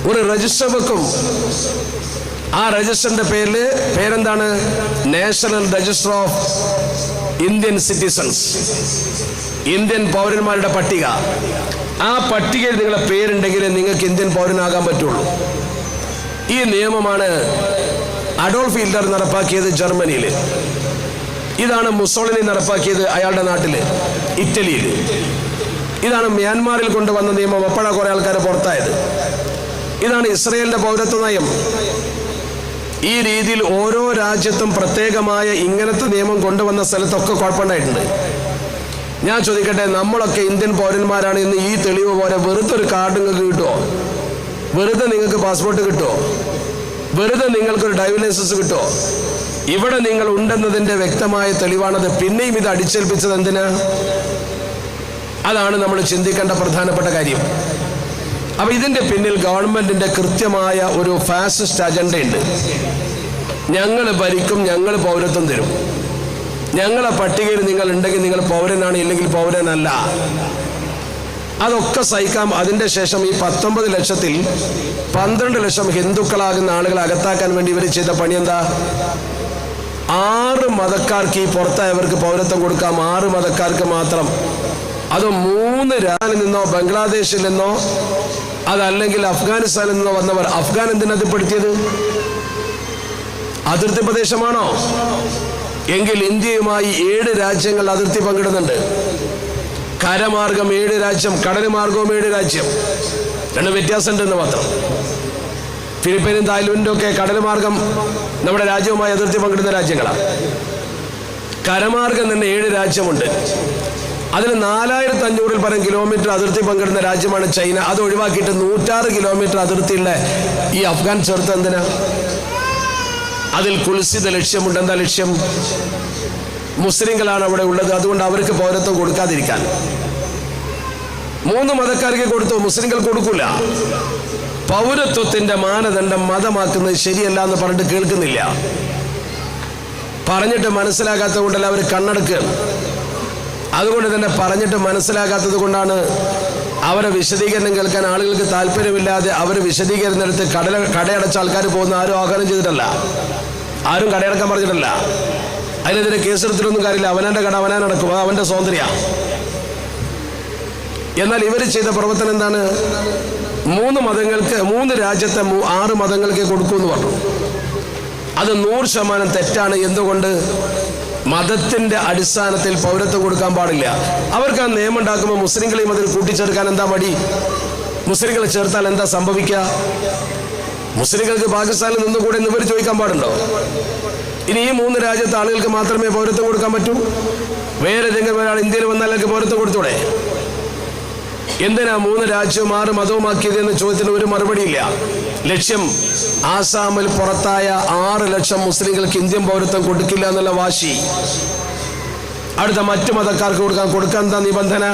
ഒരു രജിസ്റ്റർ വെക്കും. ആ രജിസ്റ്ററിന്റെ പേരെന്താണ്? National register of Indian citizens, Indian പൗരന്മാരുടെ പട്ടിക. ആ പട്ടികയിൽ നിങ്ങളുടെ പേരുണ്ടെങ്കിൽ നിങ്ങൾക്ക് ഇന്ത്യൻ പൗരനാകാൻ പറ്റുള്ളൂ. ഈ നിയമമാണ് അഡോൾഫ് ഹിറ്റ്ലർ നടപ്പാക്കിയത് ജർമ്മനിയിൽ. ഇതാണ് മുസോളിനി നടപ്പാക്കിയത് അയാളുടെ നാട്ടില് ഇറ്റലിയിൽ. ഇതാണ് മ്യാൻമാറിൽ കൊണ്ടുവന്ന നിയമം. അപ്പോഴാണ് കുറെ ആൾക്കാർ പുറത്തായത്. ഇതാണ് ഇസ്രയേലിന്റെ പൗരത്വ നയം. ഈ രീതിയിൽ ഓരോ രാജ്യത്തും പ്രത്യേകമായ ഇങ്ങനത്തെ നിയമം കൊണ്ടുവന്ന സ്ഥലത്തൊക്കെ കുഴപ്പമുണ്ടായിട്ടുണ്ട്. ഞാൻ ചോദിക്കട്ടെ, നമ്മളൊക്കെ ഇന്ത്യൻ പൗരന്മാരാണ് എന്ന് ഈ തെളിവ് പോലെ വെറുതെ ഒരു കാർഡ് നിങ്ങൾക്ക് കിട്ടുമോ? വെറുതെ നിങ്ങൾക്ക് പാസ്പോർട്ട് കിട്ടുമോ? വെറുതെ നിങ്ങൾക്കൊരു ഡ്രൈവിംഗ് ലൈസൻസ് കിട്ടുമോ? ഇവിടെ നിങ്ങൾ ഉണ്ടെന്നതിന്റെ വ്യക്തമായ തെളിവാണത്. പിന്നെയും ഇത് അടിച്ചേൽപ്പിച്ചത് എന്തിനാ? അതാണ് നമ്മൾ ചിന്തിക്കേണ്ട പ്രധാനപ്പെട്ട കാര്യം. അപ്പൊ ഇതിന്റെ പിന്നിൽ ഗവൺമെന്റിന്റെ കൃത്യമായ ഒരു ഫാസിസ്റ്റ് അജണ്ടയുണ്ട്. ഞങ്ങൾ ഭരിക്കും, ഞങ്ങൾ പൗരത്വം തരും, ഞങ്ങളെ പട്ടികയിൽ നിങ്ങൾ ഉണ്ടെങ്കിൽ നിങ്ങൾ പൗരനാണ്, ഇല്ലെങ്കിൽ പൗരനല്ല. അതൊക്കെ സഹിക്കാം. അതിന്റെ ശേഷം ഈ 19 ലക്ഷത്തിൽ 12 ലക്ഷം ഹിന്ദുക്കളാകുന്ന ആളുകളെ അകത്താക്കാൻ വേണ്ടി ഇവർ ചെയ്ത പണി എന്താ? 6 മതക്കാർക്ക് ഈ പുറത്തായവർക്ക് പൗരത്വം കൊടുക്കാം. 6 മതക്കാർക്ക് മാത്രം. അത് 3 രാജ്യത്തിൽ നിന്നോ ബംഗ്ലാദേശിൽ നിന്നോ അതല്ലെങ്കിൽ അഫ്ഗാനിസ്ഥാനിൽ നിന്നോ വന്നവർ. അഫ്ഗാൻ എന്തിനത് പെടുത്തിയത്? അതിർത്തി പ്രദേശമാണോ? എങ്കിൽ ഇന്ത്യയുമായി 7 രാജ്യങ്ങൾ അതിർത്തി പങ്കിടുന്നുണ്ട്. കരമാർഗം 7 രാജ്യം, കടൽ മാർഗവും 7 രാജ്യം. 2 വ്യത്യാസമുണ്ടെന്ന് മാത്രം. ഫിലിപ്പൈനും തായ്ലൻഡും ഒക്കെ കടൽ മാർഗം നമ്മുടെ രാജ്യവുമായി അതിർത്തി പങ്കിടുന്ന രാജ്യങ്ങളാണ്. കരമാർഗം തന്നെ 7 രാജ്യമുണ്ട്. അതിൽ 4500-ൽ പരം കിലോമീറ്റർ അതിർത്തി പങ്കിടുന്ന രാജ്യമാണ് ചൈന. അത് ഒഴിവാക്കിയിട്ട് 106 കിലോമീറ്റർ അതിർത്തിയുള്ള ഈ അഫ്ഗാൻ ചേർത്ത് എന്തിനാ? അതിൽ കുൽസിത ലക്ഷ്യമുണ്ട്. എന്താ ലക്ഷ്യം? മുസ്ലിങ്ങളാണ് അവിടെ ഉള്ളത്, അതുകൊണ്ട് അവർക്ക് പൗരത്വം കൊടുക്കാതിരിക്കാൻ. 3 മതക്കാർക്ക് കൊടുത്തു, മുസ്ലിങ്ങൾ കൊടുക്കൂല. പൗരത്വത്തിന്റെ മാനദണ്ഡം മതമാക്കുന്നത് ശരിയല്ല എന്ന് പറഞ്ഞിട്ട് കേൾക്കുന്നില്ല. പറഞ്ഞിട്ട് മനസ്സിലാകാത്തത് കൊണ്ടല്ല അവർ കണ്ണടക്കുകയാണ്. അതുകൊണ്ട് തന്നെ പറഞ്ഞിട്ട് മനസ്സിലാകാത്തത് കൊണ്ടാണ് അവരെ വിശദീകരണം കേൾക്കാൻ ആളുകൾക്ക് താല്പര്യമില്ലാതെ അവർ വിശദീകരണം എടുത്ത് കടയടച്ച ആൾക്കാർ പോകുന്ന ആരും ആഹ്വാനം ചെയ്തിട്ടല്ല, ആരും കടയടക്കാൻ പറഞ്ഞിട്ടല്ല. അതിനെതിരെ കേസെടുത്തിട്ടൊന്നും കാര്യമില്ല. അവനാൻ്റെ കട അവനാൻ നടക്കും, അത് അവൻ്റെ സ്വാതന്ത്ര്യമാണ്. എന്നാൽ ഇവർ ചെയ്ത പ്രവർത്തനം എന്താണ്? 3 മതങ്ങൾക്ക് 3 രാജ്യത്തെ 6 മതങ്ങൾക്ക് കൊടുക്കുമെന്ന് പറഞ്ഞു. അത് 100% തെറ്റാണ്. എന്തുകൊണ്ട്? മതത്തിന്റെ അടിസ്ഥാനത്തിൽ പൗരത്വം കൊടുക്കാൻ പാടില്ല. അവർക്ക് ആ നിയമം ഉണ്ടാക്കുമ്പോൾ മുസ്ലിങ്ങളെയും അതിൽ കൂട്ടിച്ചേർക്കാൻ എന്താ മടി? മുസ്ലിങ്ങളെ ചേർത്താൽ എന്താ സംഭവിക്കുക? മുസ്ലിങ്ങൾക്ക് പാകിസ്ഥാനിൽ നിന്നുകൂടെ എന്ന് ഇവർ ചോദിക്കാൻ പാടുണ്ടോ? ഇനി ഈ 3 രാജ്യത്തെ ആളുകൾക്ക് മാത്രമേ പൗരത്വം കൊടുക്കാൻ പറ്റൂ? വേറെ ഏതെങ്കിലും ഒരാൾ ഇന്ത്യയിൽ വന്നാൽ പൗരത്വം കൊടുത്തൂടെ? എന്തിനാ 3 രാജ്യവും 6 മതവുമാക്കിയത് എന്ന ചോദ്യത്തിന് ഒരു മറുപടിയില്ല. ലക്ഷ്യം ആസാമിൽ പുറത്തായ 6 ലക്ഷം മുസ്ലിങ്ങൾക്ക് ഇന്ത്യൻ പൗരത്വം കൊടുക്കില്ല എന്നുള്ള വാശി. അടുത്ത മറ്റു മതക്കാർക്ക് കൊടുക്കാൻ എന്താ നിബന്ധന?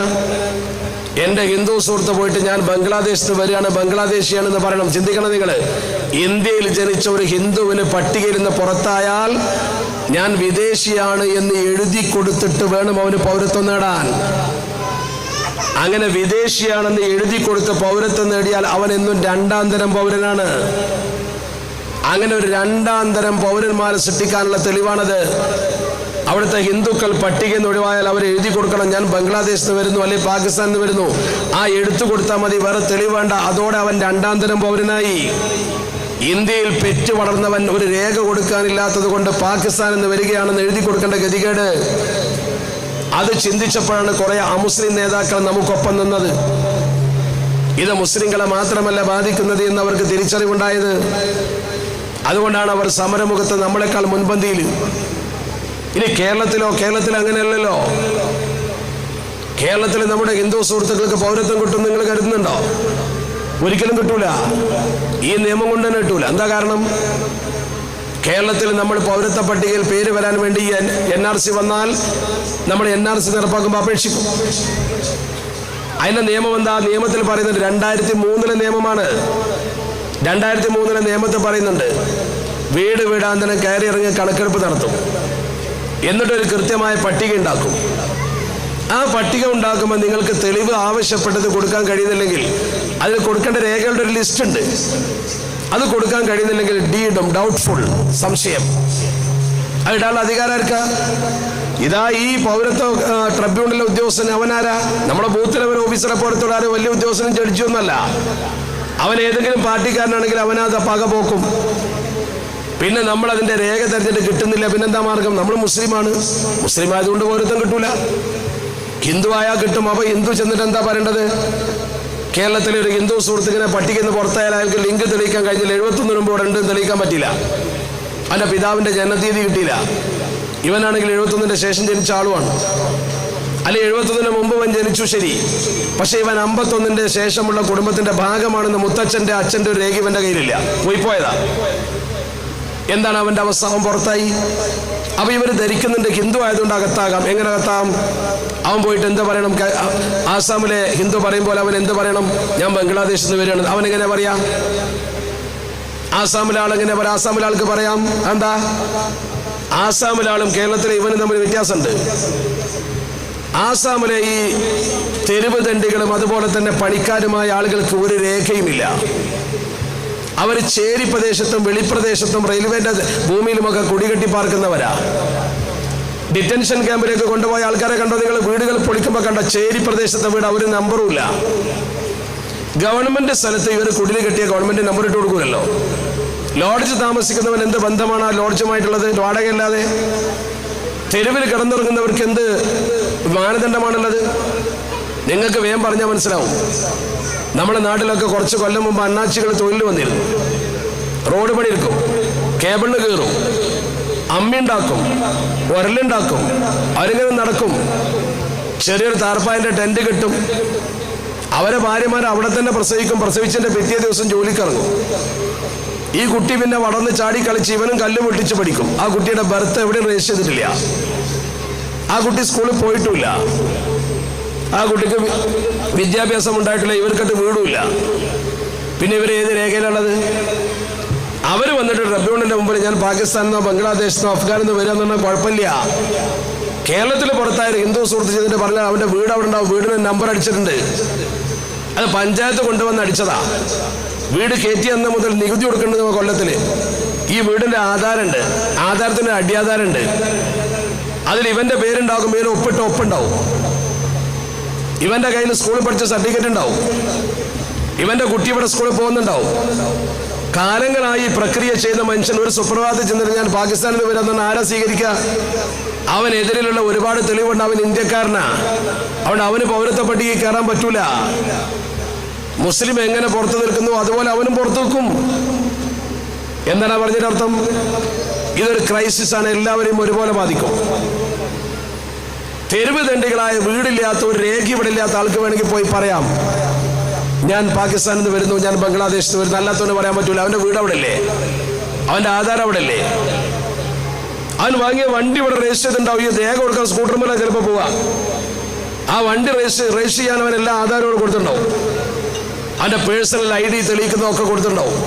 എൻ്റെ ഹിന്ദു സുഹൃത്ത് പോയിട്ട് ഞാൻ ബംഗ്ലാദേശിൽ വരികയാണ്, ബംഗ്ലാദേശിയാണെന്ന് പറയണം. ചിന്തിക്കണം നിങ്ങൾ. ഇന്ത്യയിൽ ജനിച്ച ഒരു ഹിന്ദുവിന് പട്ടികയിൽ നിന്ന് പുറത്തായാൽ ഞാൻ വിദേശിയാണ് എന്ന് എഴുതി കൊടുത്തിട്ട് വേണം അവന് പൗരത്വം നേടാൻ. അങ്ങനെ വിദേശിയാണെന്ന് എഴുതി കൊടുത്ത് പൗരത്വം നേടിയാൽ അവൻ എന്നും 2ാം തരം പൗരനാണ്. അങ്ങനെ ഒരു 2ാം തരം പൗരന്മാരെ സൃഷ്ടിക്കാനുള്ള തെളിവാണത്. അവിടുത്തെ ഹിന്ദുക്കൾ പട്ടികയിൽ നിന്ന് ഒഴിവായാൽ അവർ എഴുതി കൊടുക്കണം, ഞാൻ ബംഗ്ലാദേശിൽ നിന്ന് വരുന്നു അല്ലെങ്കിൽ പാകിസ്ഥാനിൽ നിന്ന് വരുന്നു. ആ എടുത്തു കൊടുത്താൽ മതി, വേറെ തെളിവ് വേണ്ട. അതോടെ അവൻ 2ാം തരം പൗരനായി. ഇന്ത്യയിൽ പെറ്റു വളർന്നവൻ ഒരു രേഖ കൊടുക്കാനില്ലാത്തത് കൊണ്ട് പാകിസ്ഥാനിൽ നിന്ന് വരികയാണെന്ന് എഴുതി കൊടുക്കേണ്ട ഗതികേട്. അത് ചിന്തിച്ചപ്പോഴാണ് കുറെ അമുസ്ലിം നേതാക്കൾ നമുക്കൊപ്പം നിന്നത്. ഇത് മുസ്ലിങ്ങളെ മാത്രമല്ല ബാധിക്കുന്നത് എന്ന് അവർക്ക് തിരിച്ചറിവുണ്ടായത്. അതുകൊണ്ടാണ് അവർ സമരമുഖത്ത് നമ്മളെക്കാൾ മുൻപന്തിയിൽ. ഇനി കേരളത്തിൽ അങ്ങനെയല്ലല്ലോ. കേരളത്തിൽ നമ്മുടെ ഹിന്ദു സുഹൃത്തുക്കൾക്ക് പൗരത്വം കിട്ടും നിങ്ങൾ കരുതുന്നുണ്ടോ? ഒരിക്കലും കിട്ടൂല. ഈ നിയമം കൊണ്ട് തന്നെ കിട്ടൂല. എന്താ കാരണം? കേരളത്തിൽ നമ്മൾ പൗരത്വ പട്ടികയിൽ പേര് വരാൻ വേണ്ടി NRC വന്നാൽ നമ്മൾ NRC നടപ്പാക്കുമ്പോൾ അപേക്ഷിക്കും. അതിന്റെ നിയമം എന്താ? നിയമത്തിൽ പറയുന്നത് 2003-ലെ നിയമമാണ്. 2003-ലെ നിയമത്തിൽ പറയുന്നുണ്ട്, വീട് വീടാന്തരം കയറി ഇറങ്ങി കണക്കെടുപ്പ് നടത്തും. എന്നിട്ടൊരു കൃത്യമായ പട്ടിക ഉണ്ടാക്കും. ആ പട്ടിക ഉണ്ടാക്കുമ്പോൾ നിങ്ങൾക്ക് തെളിവ് ആവശ്യപ്പെട്ടത് കൊടുക്കാൻ കഴിയുന്നില്ലെങ്കിൽ അതിൽ കൊടുക്കേണ്ട രേഖകളുടെ ഒരു ലിസ്റ്റ് ഉണ്ട്. അത് കൊടുക്കാൻ കഴിയുന്നില്ലെങ്കിൽ ഡീഡും ഡൗട്ട്ഫുൾ, സംശയം, അതിടാനുള്ള അധികാരം ആർക്കാ? ഇതാ ഈ പൗരത്വ ട്രിബ്യൂണലിലെ ഉദ്യോഗസ്ഥൻ അവനാരാ? നമ്മുടെ ബൂത്ത് ലെവൽ ഓഫീസറെ പുറത്തുള്ള ആരും വലിയ ഉദ്യോഗസ്ഥനും ജഡ്ജിയൊന്നുമല്ല. അവൻ ഏതെങ്കിലും പാർട്ടിക്കാരനാണെങ്കിൽ അവനത് പക പോക്കും. പിന്നെ നമ്മൾ അതിന്റെ രേഖ തെരഞ്ഞിട്ട് കിട്ടുന്നില്ല, പിന്നെന്താ മാർഗം? നമ്മൾ മുസ്ലിമാണ്, മുസ്ലിം ആയതുകൊണ്ട് പൗരത്വം കിട്ടൂല. ഹിന്ദു ആയാൽ കിട്ടും. അപ്പൊ ഹിന്ദു ചെന്നിട്ട് എന്താ പറയേണ്ടത്? കേരളത്തിലെ ഒരു ഹിന്ദു സുഹൃത്തുക്കിനെ പട്ടികയിൽ നിന്ന് പുറത്തായാൽ അയാൾക്ക് ലിങ്ക് തെളിയിക്കാൻ കഴിഞ്ഞില്ല. 71 മുമ്പ് ഇവിടെ ഉണ്ട് തെളിയിക്കാൻ പറ്റില്ല. അവൻ്റെ പിതാവിൻ്റെ ജനനത്തീയതി കിട്ടിയില്ല. ഇവനാണെങ്കിൽ 71-ന്റെ ശേഷം ജനിച്ച ആളുമാണ്. അല്ലെങ്കിൽ 71-ന് മുമ്പ് ഇവൻ ജനിച്ചു, ശരി. പക്ഷെ ഇവൻ 51-ന്റെ ശേഷമുള്ള കുടുംബത്തിന്റെ ഭാഗമാണെന്ന് മുത്തച്ഛൻ്റെ അച്ഛൻ്റെ ഒരു രേഖ ഇവൻ്റെ കയ്യിലില്ല, പോയിപ്പോയതാ. എന്താണ് അവൻ്റെ അവസ്ഥ? അവൻ പുറത്തായി. അപ്പൊ ഇവർ ധരിക്കുന്നുണ്ട് ഹിന്ദു ആയതുകൊണ്ട് അകത്താകാം. എങ്ങനെ അകത്താം? അവൻ പോയിട്ട് എന്ത് പറയണം? ആസാമിലെ ഹിന്ദു പറയുമ്പോൾ അവൻ എന്ത് പറയണം? ഞാൻ ബംഗ്ലാദേശിൽ നിന്ന് വരികയാണ്. അവൻ എങ്ങനെ പറയാം? ആസാമിലെ ആളെങ്ങനെ പറയാം? ആസാമിലെ ആൾക്ക് പറയാം. എന്താ? ആസാമിലെ ആളും കേരളത്തിലെ ഇവനും തമ്മിൽ വ്യത്യാസമുണ്ട്. ആസാമിലെ ഈ തെരുവ് ദണ്ഡികളും അതുപോലെ തന്നെ പണിക്കാരുമായ ആളുകൾക്ക് ഒരു രേഖയുമില്ല. അവർ ചേരി പ്രദേശത്തും വെളിപ്രദേശത്തും റെയിൽവേന്റെ ഭൂമിയിലുമൊക്കെ കുടികെട്ടി പാർക്കുന്നവരാ. ഡിറ്റൻഷൻ ക്യാമ്പിലേക്ക് കൊണ്ടുപോയ ആൾക്കാരെ കണ്ടോ നിങ്ങൾ? വീടുകൾ പൊളിക്കുമ്പോൾ കണ്ട ചേരി പ്രദേശത്തെ വീട് ഒരു നമ്പറും ഇല്ല. ഗവൺമെന്റ് സ്ഥലത്ത് ഇവർ കുടിൽ കെട്ടിയ ഗവൺമെന്റ് നമ്പർ ഇട്ട് കൊടുക്കൂലല്ലോ. ലോഡ്ജ് താമസിക്കുന്നവൻ എന്ത് ബന്ധമാണ് ആ ലോഡ്ജുമായിട്ടുള്ളത്? വാടകയല്ലാതെ. തെരുവിൽ കിടന്നിറങ്ങുന്നവർക്ക് എന്ത് മാനദണ്ഡമാണുള്ളത്? നിങ്ങൾക്ക് വേഗം പറഞ്ഞാൽ മനസ്സിലാവും. നമ്മുടെ നാട്ടിലൊക്കെ കുറച്ച് കൊല്ലം മുമ്പ് അണ്ണാച്ചികൾ തൊഴിൽ വന്നിരുന്നു. റോഡ് പണി എടുക്കും, കേബിളിന് കയറും, അമ്മിണ്ടാക്കും, ഉരലുണ്ടാക്കും, അവരിങ്ങനെ നടക്കും. ചെറിയൊരു താർപ്പായന്റെ ടെന്റ് കിട്ടും. അവരെ ഭാര്യമാർ അവിടെ തന്നെ പ്രസവിക്കും. പ്രസവിച്ചതിന്റെ പിറ്റേ ദിവസം ജോലിക്കിറങ്ങും. ഈ കുട്ടി പിന്നെ വളർന്ന് ചാടി കളിച്ച് ഇവനും കല്ല് പൊട്ടിച്ച് പഠിക്കും. ആ കുട്ടിയുടെ ബർത്ത് എവിടെയും രജിസ്റ്റർ ചെയ്തിട്ടില്ല. ആ കുട്ടി സ്കൂളിൽ പോയിട്ടുമില്ല. ആ കുട്ടിക്ക് വിദ്യാഭ്യാസം ഉണ്ടായിട്ടില്ല. ഇവർക്കത് വീടുമില്ല. പിന്നെ ഇവർ ഏത് രേഖയിലുള്ളത്? അവർ വന്നിട്ട് ട്രിബ്യൂണലിന്റെ മുമ്പിൽ ഞാൻ പാകിസ്ഥാനിൽ നിന്നോ ബംഗ്ലാദേശിൽ നിന്നോ അഫ്ഗാനിൽ നിന്ന് വരിക എന്ന് പറഞ്ഞാൽ കുഴപ്പമില്ല. കേരളത്തിൽ പുറത്തായ ഹിന്ദു സുഹൃത്ത് ചെയ്തിട്ട് പറഞ്ഞാൽ അവന്റെ വീട് അവിടെ ഉണ്ടാവും. വീടിന് നമ്പർ അടിച്ചിട്ടുണ്ട്. അത് പഞ്ചായത്ത് കൊണ്ടുവന്ന് അടിച്ചതാ. വീട് കയറ്റി അന്ന് മുതൽ നികുതി കൊടുക്കേണ്ടത് കൊല്ലത്തില്. ഈ വീടിന്റെ ആധാരമുണ്ട്, ആധാരത്തിന്റെ അടിയാധാരമുണ്ട്. അതിൽ ഇവന്റെ പേരുണ്ടാകും, പേര് ഒപ്പുണ്ടാവും. ഇവന്റെ കയ്യിൽ സ്കൂളിൽ പഠിച്ച സർട്ടിഫിക്കറ്റ് ഉണ്ടാവും. ഇവന്റെ കുട്ടി ഇവിടെ സ്കൂളിൽ പോകുന്നുണ്ടാവും. കാലങ്ങളായി പ്രക്രിയ ചെയ്ത മനുഷ്യൻ ഒരു സുപ്രഭാതത്തിൽ ചെന്നിട്ട് ഞാൻ പാകിസ്ഥാനിൽ നിന്ന് വരാൻ ആരാ സ്വീകരിക്കുക? അവനെതിരിലുള്ള ഒരുപാട് തെളിവുണ്ട്. അവൻ ഇന്ത്യക്കാരനാ. അതുകൊണ്ട് അവന് പൗരത്വ പട്ടികയിൽ കയറാൻ പറ്റൂല. മുസ്ലിം എങ്ങനെ പുറത്തു നിൽക്കുന്നു അതുപോലെ അവനും പുറത്തു നിൽക്കും. എന്താണ് പറഞ്ഞതിന്റെ അർത്ഥം? ഇതൊരു ക്രൈസിസ് ആണ്. എല്ലാവരെയും ഒരുപോലെ ബാധിക്കും. തെരുവ് ദണ്ഡികളായ വീടില്ലാത്ത ഒരു രേഖ ഇവിടെ ഇല്ലാത്ത ആൾക്ക് വേണമെങ്കിൽ പോയി പറയാം, ഞാൻ പാകിസ്ഥാനിൽ നിന്ന് വരുന്നു, ഞാൻ ബംഗ്ലാദേശിൽ നിന്ന് വരുന്നു. അല്ലാത്തവന് പറയാൻ പറ്റൂല. അവന്റെ വീട് അവിടെ അല്ലേ? അവന്റെ ആധാരം അവിടെ അല്ലേ? അവൻ വാങ്ങിയ വണ്ടി ഇവിടെ രജിസ്റ്റർ ചെയ്തിട്ടുണ്ടാവും. ഈ രേഖ കൊടുക്കാൻ സ്കൂട്ടർ മേലെ ചിലപ്പോൾ പോവാ. ആ വണ്ടി രജിസ്റ്റർ ചെയ്യാൻ അവൻ എല്ലാ ആധാരവും കൊടുത്തിട്ടുണ്ടാവും. അവന്റെ പേഴ്സണൽ ID തെളിയിക്കുന്നതൊക്കെ കൊടുത്തിട്ടുണ്ടാവും.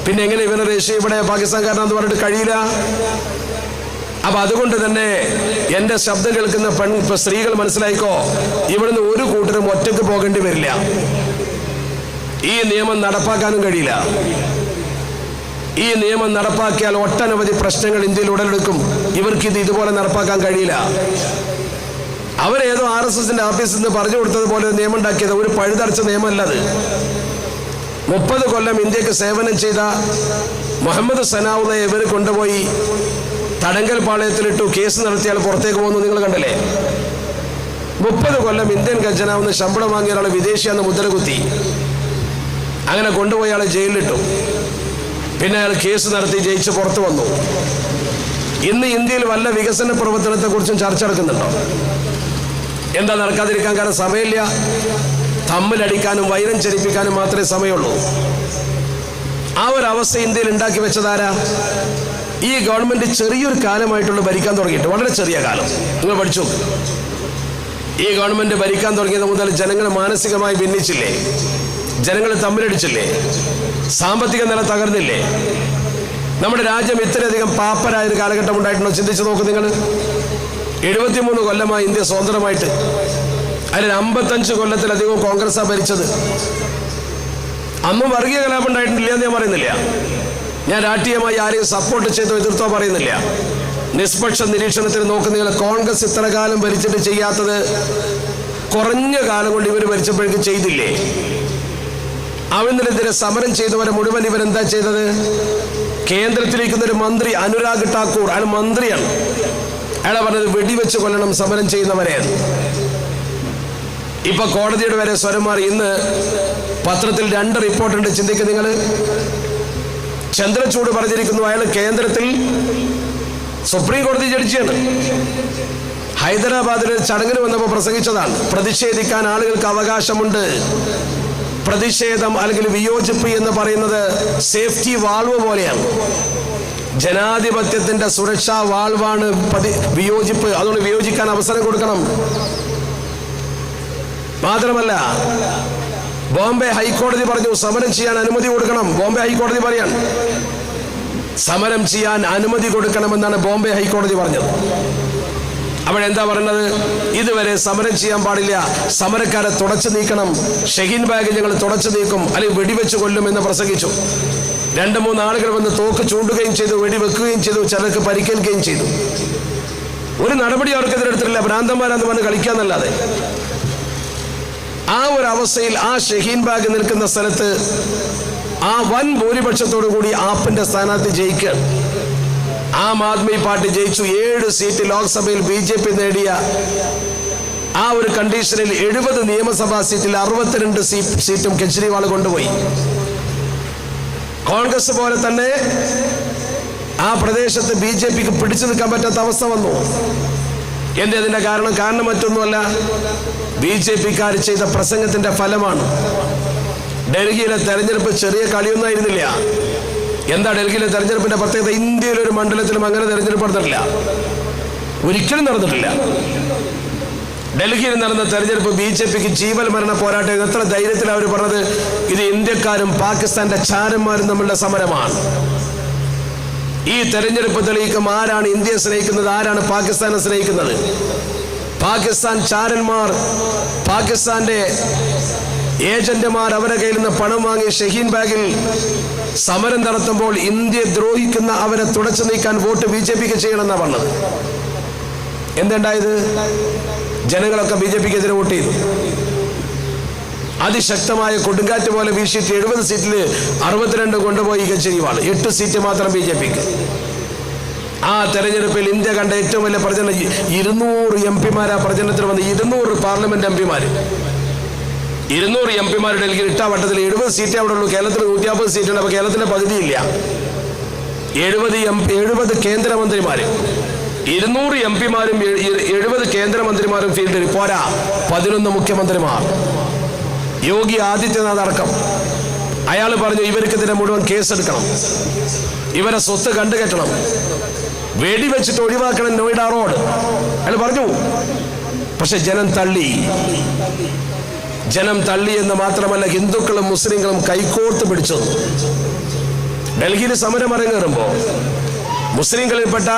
പിന്നെ എങ്ങനെ ഇവനെ രജിസ്റ്റർ ഇവിടെ പാകിസ്ഥാൻകാരനാന്ന് പറഞ്ഞിട്ട് കഴിയില്ല. അപ്പൊ അതുകൊണ്ട് തന്നെ എന്റെ ശബ്ദം കേൾക്കുന്ന സ്ത്രീകൾ മനസ്സിലായിക്കോ, ഇവിടുന്ന് ഒരു കൂട്ടരും ഒറ്റയ്ക്ക് പോകേണ്ടി വരില്ല. ഈ നിയമം നടപ്പാക്കാനും കഴിയില്ല. ഈ നിയമം നടപ്പാക്കിയാൽ ഒട്ടനവധി പ്രശ്നങ്ങൾ ഇന്ത്യയിൽ ഉടലെടുക്കും. ഇവർക്കിത് ഇതുപോലെ നടപ്പാക്കാൻ കഴിയില്ല. അവരേതോ RSSന്റെ ഓഫീസിൽ നിന്ന് പറഞ്ഞു കൊടുത്തതുപോലെ നിയമം ഉണ്ടാക്കിയത് ഒരു പഴുതടച്ച നിയമമല്ല അത്. 30 കൊല്ലം ഇന്ത്യക്ക് സേവനം ചെയ്ത മുഹമ്മദ് സനാവുള്ളയെ ഇവർ കൊണ്ടുപോയി തടങ്കൽ പാളയത്തിലിട്ടു. കേസ് നടത്തിയാൽ പുറത്തേക്ക് പോകുന്നു. നിങ്ങൾ കണ്ടല്ലേ? 30 കൊല്ലം ഇന്ത്യൻ ഖജനാവിന്ന് ശമ്പളം വാങ്ങിയ ഒരാൾ വിദേശിയാന്ന് മുദ്രകുത്തി. അങ്ങനെ കൊണ്ടുപോയി ആളെ ജയിലിലിട്ടു. പിന്നെ അയാൾ കേസ് നടത്തി ജയിച്ച് പുറത്തു വന്നു. ഇന്ന് ഇന്ത്യയിൽ വല്ല വികസന പ്രവർത്തനത്തെ കുറിച്ചും ചർച്ച നടക്കുന്നുണ്ടോ? എന്താ നടക്കാതിരിക്കാൻ? കാരണം സമയമില്ല. തമ്മിലടിക്കാനും വൈരം ചരിപ്പിക്കാനും മാത്രമേ സമയമുള്ളൂ. ആ ഒരു അവസ്ഥ ഇന്ത്യയിൽ ഉണ്ടാക്കി വെച്ചതാരാ? ഈ ഗവൺമെന്റ് ചെറിയൊരു കാലമായിട്ടുള്ള ഭരിക്കാൻ തുടങ്ങിയിട്ട്, വളരെ ചെറിയ കാലം. നിങ്ങൾ പഠിച്ചു. ഈ ഗവൺമെന്റ് ഭരിക്കാൻ തുടങ്ങിയത് മുതൽ ജനങ്ങൾ മാനസികമായി ഭിന്നിച്ചില്ലേ? ജനങ്ങൾ തമ്മിലടിച്ചില്ലേ? സാമ്പത്തിക നില തകർന്നില്ലേ? നമ്മുടെ രാജ്യം ഇത്രയധികം പാപ്പരായ ഒരു കാലഘട്ടം ഉണ്ടായിട്ടുണ്ടോ? ചിന്തിച്ചു നോക്ക് നിങ്ങൾ. 73 കൊല്ലമായി ഇന്ത്യ സ്വതന്ത്രമായിട്ട്. അതിൽ 55 കൊല്ലത്തിലധികവും കോൺഗ്രസ്സാണ് ഭരിച്ചത്. അന്നും വർഗീയ കലാപം ഉണ്ടായിട്ടില്ല എന്ന് ഞാൻ പറയുന്നില്ല. ഞാൻ രാഷ്ട്രീയമായി ആരെയും സപ്പോർട്ട് ചെയ്തോ എതിർത്തോ പറയുന്നില്ല. നിഷ്പക്ഷ നിരീക്ഷണത്തിൽ നോക്കുന്ന കോൺഗ്രസ് ഇത്ര കാലം ഭരിച്ചിട്ട് ചെയ്യാത്തത് കുറഞ്ഞ കാലം കൊണ്ട് ഇവർ ഭരിച്ചപ്പോഴേക്കും ചെയ്തില്ലേ? അവനെതിരെ സമരം ചെയ്തവരെ മുഴുവൻ ഇവരെന്താ ചെയ്തത്? കേന്ദ്രത്തിലിരിക്കുന്ന ഒരു മന്ത്രി അനുരാഗ് ഠാക്കൂർ, അയാൾ മന്ത്രിയാണ്. അയാളെ പറഞ്ഞത് വെടിവെച്ച് കൊല്ലണം സമരം ചെയ്യുന്നവരെ. ഇപ്പൊ കോടതിയുടെ വരെ സ്വരം മാറി. ഇന്ന് പത്രത്തിൽ 2 റിപ്പോർട്ടുണ്ട്. ചിന്തിക്കുക നിങ്ങൾ. ചന്ദ്രചൂഡ് പറഞ്ഞിരിക്കുന്നു അയാൾ കേന്ദ്രത്തിൽ സുപ്രീം കോടതി ജഡ്ജിയാണ്. ഹൈദരാബാദിൽ ചടങ്ങിന് വന്നപ്പോൾ പ്രസംഗിച്ചതാണ്, പ്രതിഷേധിക്കാൻ ആളുകൾക്ക് അവകാശമുണ്ട്. പ്രതിഷേധം അല്ലെങ്കിൽ വിയോജിപ്പ് എന്ന് പറയുന്നത് സേഫ്റ്റി വാൾവ് പോലെയാണ്. ജനാധിപത്യത്തിന്റെ സുരക്ഷാ വാൾവാണ് വിയോജിപ്പ്. അതുകൊണ്ട് വിയോജിക്കാൻ അവസരം കൊടുക്കണം. മാത്രമല്ല ബോംബെ ഹൈക്കോടതി പറഞ്ഞു സമരം ചെയ്യാൻ അനുമതി കൊടുക്കണം. ബോംബെ ഹൈക്കോടതി പറയാൻ സമരം ചെയ്യാൻ അനുമതി കൊടുക്കണമെന്നാണ് ബോംബെ ഹൈക്കോടതി പറഞ്ഞത്. അപ്പോഴെന്താ പറയുന്നത്? ഇതുവരെ സമരം ചെയ്യാൻ പാടില്ല, സമരക്കാരെ തുടച്ചു നീക്കണം, ഷഹീൻ ബാഗ് ഞങ്ങൾ തുടച്ചു നീക്കും, അല്ലെങ്കിൽ വെടിവെച്ച് കൊല്ലും എന്ന് പ്രസംഗിച്ചു. 2-3 ആളുകൾ വന്ന് തോക്ക് ചൂണ്ടുകയും ചെയ്തു, വെടിവെക്കുകയും ചെയ്തു, ചിലർക്ക് പരിക്കേൽക്കുകയും ചെയ്തു. ഒരു നടപടി അവർക്കെതിരെ എടുത്തിട്ടില്ല. ഭ്രാന്തന്മാരാന്ന് പറഞ്ഞ് കളിക്കാന്നല്ലാതെ. ആ ഒരു അവസ്ഥയിൽ ആ ഷഹീൻ ബാഗ് നിൽക്കുന്ന സ്ഥലത്ത് ആ വൻ ഭൂരിപക്ഷത്തോടു കൂടി ആപ്പിന്റെ സ്ഥാനാർത്ഥി ജയിക്കുകയാണ്. ആം ആദ്മി പാർട്ടി ജയിച്ചു. 7 സീറ്റ് ലോക്സഭയിൽ BJP നേടിയ ആ ഒരു കണ്ടീഷനിൽ 70 നിയമസഭാ സീറ്റിൽ 62 സീറ്റും കെജ്രിവാൾ കൊണ്ടുപോയി. കോൺഗ്രസ് പോലെ തന്നെ ആ പ്രദേശത്ത് BJPക്ക് പിടിച്ചു നിൽക്കാൻ പറ്റാത്ത അവസ്ഥ വന്നു. അതിന്റെ കാരണം മറ്റൊന്നുമല്ല, BJPക്കാർ ചെയ്ത പ്രസംഗത്തിന്റെ ഫലമാണ്. ഡൽഹിയിലെ തെരഞ്ഞെടുപ്പ് ചെറിയ കളിയൊന്നായിരുന്നില്ല. എന്താ ഡൽഹിയിലെ തെരഞ്ഞെടുപ്പിന്റെ പ്രത്യേകത? ഇന്ത്യയിലെ ഒരു മണ്ഡലത്തിലും അങ്ങനെ തെരഞ്ഞെടുപ്പ് നടന്നിട്ടില്ല, ഒരിക്കലും നടന്നിട്ടില്ല. ഡൽഹിയിൽ നടന്ന തെരഞ്ഞെടുപ്പ് BJPക്ക് ജീവൽ മരണ പോരാട്ടം. എത്ര ധൈര്യത്തിൽ അവർ പറഞ്ഞത്, ഇത് ഇന്ത്യക്കാരും പാകിസ്ഥാന്റെ ചാരന്മാരും തമ്മിലുള്ള സമരമാണ്. ഈ തെരഞ്ഞെടുപ്പ് തെളിയിക്കും ആരാണ് ഇന്ത്യയെ സ്നേഹിക്കുന്നത്, ആരാണ് പാകിസ്ഥാനെ സ്നേഹിക്കുന്നത്. പാകിസ്ഥാൻ ചാരന്മാർ, പാകിസ്ഥാന്റെ ഏജന്റുമാർ അവരുടെ കയ്യിൽ നിന്ന് പണം വാങ്ങി ഷഹീൻ ബാഗിൽ സമരം നടത്തുമ്പോൾ ഇന്ത്യയെ ദ്രോഹിക്കുന്ന അവരെ തുടച്ചു നീക്കാൻ വോട്ട് BJPക്ക് ചെയ്യണമെന്നാണ് പറഞ്ഞത്. എന്തുണ്ടായത്? ജനങ്ങളൊക്കെ BJPക്കെതിരെ വോട്ട് ചെയ്തു. അതിശക്തമായ കൊടുങ്കാറ്റ് പോലെ വീശിയിട്ട് 70 സീറ്റിൽ 62 കൊണ്ടുപോയി കെജ്രിവാൾ. 8 സീറ്റ് മാത്രം BJPക്ക്. ആ തെരഞ്ഞെടുപ്പിൽ ഇന്ത്യ കണ്ട ഏറ്റവും വലിയ പ്രചരണം 200 MP-മാരാ പ്രചരണത്തിൽ വന്ന് 200 പാർലമെന്റ് MP-മാർ 200 MP-മാർ ഡൽഹിയിൽ ഇട്ടാവട്ടത്തിൽ 70 സീറ്റേ അവിടെ ഉള്ളൂ. കേരളത്തിൽ 150 സീറ്റുണ്ട്. അപ്പൊ കേരളത്തിന്റെ പകുതിയില്ല. 70 കേന്ദ്രമന്ത്രിമാർ, 200 MP-മാരും 70 കേന്ദ്രമന്ത്രിമാരും ഫീൽഡിൽ പോരാ. 11 മുഖ്യമന്ത്രിമാർ, യോഗി ആദിത്യനാഥ് അടക്കം. അയാൾ പറഞ്ഞു, ഇവർക്കെതിരെ മുഴുവൻ കേസെടുക്കണം, ഇവരെ സ്വത്ത് കണ്ടുകെട്ടണം, വെടിവെച്ചിട്ട് ഒഴിവാക്കണം നോയിഡ റോഡ്. അയാൾ പറഞ്ഞു. പക്ഷെ ജനം തള്ളി എന്ന് മാത്രമല്ല, ഹിന്ദുക്കളും മുസ്ലിങ്ങളും കൈകോർത്ത് പിടിച്ചു. ഡൽഹിയിൽ സമരം അരങ്ങേറുമ്പോ മുസ്ലിങ്ങളിൽപ്പെട്ട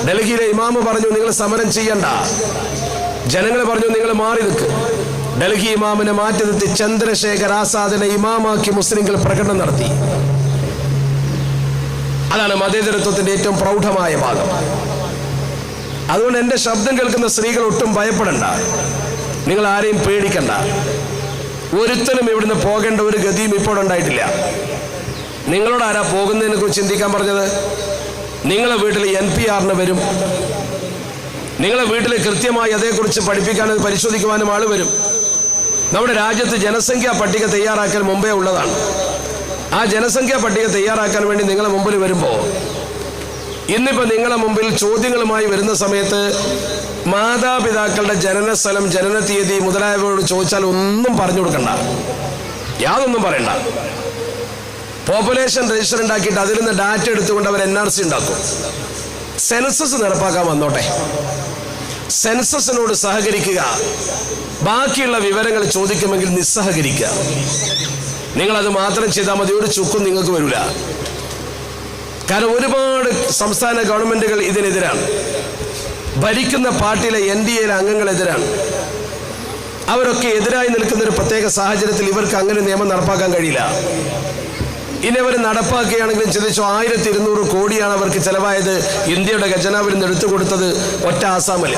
ഡൽഹിയിലെ ഇമാമ് പറഞ്ഞു, നിങ്ങൾ സമരം ചെയ്യണ്ട. ജനങ്ങൾ പറഞ്ഞു, നിങ്ങൾ മാറി നിൽക്ക്. ഡൽഹി ഇമാമിനെ മാറ്റി നിർത്തി ചന്ദ്രശേഖർ ആസാദിനെ ഇമാമാക്കി മുസ്ലിങ്ങൾ പ്രകടനം നടത്തി. അതാണ് മതേതരത്വത്തിന്റെ ഏറ്റവും പ്രൗഢമായ ഭാഗം. അതുകൊണ്ട് എന്റെ ശബ്ദം കേൾക്കുന്ന സ്ത്രീകൾ ഒട്ടും ഭയപ്പെടണ്ട, നിങ്ങൾ ആരെയും പേടിക്കണ്ട. ഒരുത്തനും ഇവിടുന്ന് പോകേണ്ട ഒരു ഗതിയും ഇപ്പോഴുണ്ടായിട്ടില്ല. നിങ്ങളോട് ആരാ പോകുന്നതിനെ കുറിച്ച് ചിന്തിക്കാൻ പറഞ്ഞത്? നിങ്ങളെ വീട്ടിൽ NPR വരും. നിങ്ങളെ വീട്ടിൽ കൃത്യമായി അതേക്കുറിച്ച് പഠിപ്പിക്കാനും പരിശോധിക്കുവാനും ആൾ വരും. നമ്മുടെ രാജ്യത്ത് ജനസംഖ്യാ പട്ടിക തയ്യാറാക്കാൻ മുമ്പേ ഉള്ളതാണ്. ആ ജനസംഖ്യാ പട്ടിക തയ്യാറാക്കാൻ വേണ്ടി നിങ്ങളെ മുമ്പിൽ വരുമ്പോൾ, ഇന്നിപ്പോൾ നിങ്ങളെ മുമ്പിൽ ചോദ്യങ്ങളുമായി വരുന്ന സമയത്ത് മാതാപിതാക്കളുടെ ജനനസ്ഥലം, ജനന തീയതി മുതലായവരോട് ചോദിച്ചാൽ ഒന്നും പറഞ്ഞു കൊടുക്കണ്ട, യാതൊന്നും പറയണ്ട. പോപ്പുലേഷൻ രജിസ്റ്റർ ഉണ്ടാക്കിയിട്ട് അതിൽ നിന്ന് ഡാറ്റ എടുത്തുകൊണ്ട് അവർ NRC ഉണ്ടാക്കും. സെൻസസ് നടപ്പാക്കാൻ വന്നോട്ടെ, സെൻസസിനോട് സഹകരിക്കുക. ബാക്കിയുള്ള വിവരങ്ങൾ ചോദിക്കുമെങ്കിൽ നിസ്സഹകരിക്കുക. നിങ്ങളത് മാത്രം ചെയ്താൽ മതി, ഒരു ചുക്കും നിങ്ങൾക്ക് വരില്ല. കാരണം ഒരുപാട് സംസ്ഥാന ഗവൺമെന്റുകൾ ഇതിനെതിരാണ്. ഭരിക്കുന്ന പാർട്ടിയിലെ NDA അംഗങ്ങൾ എതിരാണ്. അവരൊക്കെ എതിരായി നിൽക്കുന്ന ഒരു പ്രത്യേക സാഹചര്യത്തിൽ ഇവർക്ക് അങ്ങനെ നിയമം നടപ്പാക്കാൻ കഴിയില്ല. ഇനി അവർ നടപ്പാക്കുകയാണെങ്കിലും ചിന്തിച്ചു, 1200 കോടിയാണ് അവർക്ക് ചെലവായത്. ഇന്ത്യയുടെ ഖജനാവിൽ നിന്ന് എടുത്തു കൊടുത്തത് ഒറ്റ ആസാമിൽ.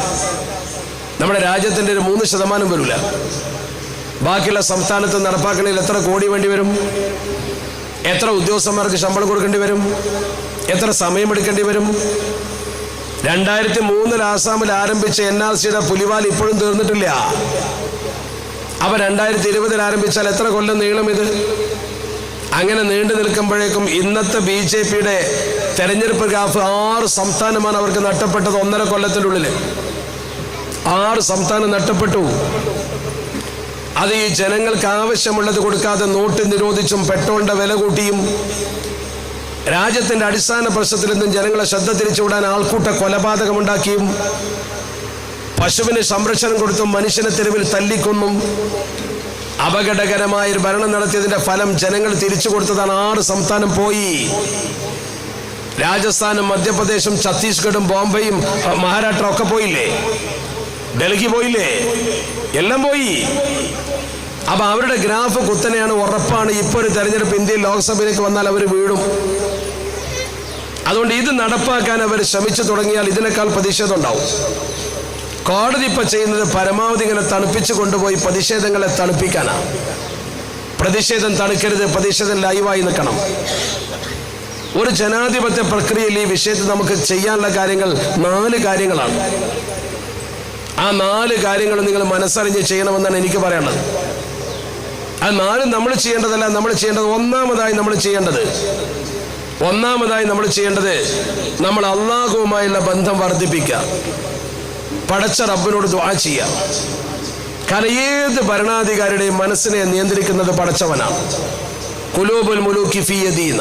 നമ്മുടെ രാജ്യത്തിൻ്റെ ഒരു 3% വരില്ല. ബാക്കിയുള്ള സംസ്ഥാനത്ത് നടപ്പാക്കണമെങ്കിൽ എത്ര കോടി വേണ്ടി വരും? എത്ര ഉദ്യോഗസ്ഥന്മാർക്ക് ശമ്പളം കൊടുക്കേണ്ടി വരും? എത്ര സമയമെടുക്കേണ്ടി വരും? 2003 ആസാമിൽ ആരംഭിച്ച NRCയുടെ പുലിവാൽ ഇപ്പോഴും തീർന്നിട്ടില്ല. അവ 2020 ആരംഭിച്ചാൽ എത്ര കൊല്ലം നീളും ഇത്? അങ്ങനെ നീണ്ടു നിൽക്കുമ്പോഴേക്കും ഇന്നത്തെ BJPയുടെ തെരഞ്ഞെടുപ്പ് ഗ്രാഫ് 6 സംസ്ഥാനമാണ് അവർക്ക് നഷ്ടപ്പെട്ടത് 1.5 കൊല്ലത്തിനുള്ളിൽ. 6 സംസ്ഥാനം നഷ്ടപ്പെട്ടു. അത് ഈ ജനങ്ങൾക്ക് ആവശ്യമുള്ളത് കൊടുക്കാതെ നോട്ട് നിരോധിച്ചും പെട്രോളിന്റെ വില കൂട്ടിയും രാജ്യത്തിന്റെ അടിസ്ഥാന പ്രശ്നത്തിൽ നിന്നും ജനങ്ങളെ ശ്രദ്ധ തിരിച്ചുവിടാൻ ആൾക്കൂട്ട കൊലപാതകമുണ്ടാക്കിയും പശുവിന് സംരക്ഷണം കൊടുത്തും മനുഷ്യനെ തെരുവിൽ തല്ലിക്കൊന്നും അപകടകരമായ ഒരു ഭരണം നടത്തിയതിന്റെ ഫലം ജനങ്ങൾ തിരിച്ചു കൊടുത്തതാണ്. 6 സംസ്ഥാനം പോയി. രാജസ്ഥാനും മധ്യപ്രദേശും ഛത്തീസ്ഗഡും ബോംബെയും മഹാരാഷ്ട്ര ഒക്കെ പോയില്ലേ? ഡൽഹി പോയില്ലേ? എല്ലാം പോയി. അപ്പൊ അവരുടെ ഗ്രാഫ് കുത്തനെയാണ്, ഉറപ്പാണ്. ഇപ്പോൾ ഒരു തെരഞ്ഞെടുപ്പ് ഇന്ത്യയിൽ ലോക്സഭയിലേക്ക് വന്നാൽ അവർ വീഴും. അതുകൊണ്ട് ഇത് നടപ്പാക്കാൻ അവർ ശ്രമിച്ചു തുടങ്ങിയാൽ ഇതിനേക്കാൾ പ്രതിഷേധം ഉണ്ടാവും. കോടതി ഇപ്പൊ ചെയ്യുന്നത് പരമാവധി ഇങ്ങനെ തണുപ്പിച്ചു കൊണ്ടുപോയി പ്രതിഷേധങ്ങളെ തണുപ്പിക്കാനാണ്. പ്രതിഷേധം തണുക്കരുത്, പ്രതിഷേധം ലൈവായി നിൽക്കണം. ഒരു ജനാധിപത്യ പ്രക്രിയയിൽ ഈ വിഷയത്തിൽ നമുക്ക് ചെയ്യാനുള്ള കാര്യങ്ങൾ 4 കാര്യങ്ങളാണ്. ആ 4 കാര്യങ്ങളും നിങ്ങൾ മനസ്സറിഞ്ഞ് ചെയ്യണമെന്നാണ് എനിക്ക് പറയാനുള്ളത്. ആ 4 നമ്മൾ ചെയ്യേണ്ടതല്ല, നമ്മൾ ചെയ്യേണ്ടത് ഒന്നാമതായി നമ്മൾ ചെയ്യേണ്ടത് നമ്മൾ അള്ളാഹുവുമായുള്ള ബന്ധം വർദ്ധിപ്പിക്കുക, പടച്ച റബ്ബിനോട് ദുആ ചെയ്യുക. കാരണം ഏത് ഭരണാധികാരിയുടെയും മനസ്സിനെ നിയന്ത്രിക്കുന്നത് പടച്ചവനാണ്. ഖുലൂബുൽ മുലൂകി ഫീ യദീന,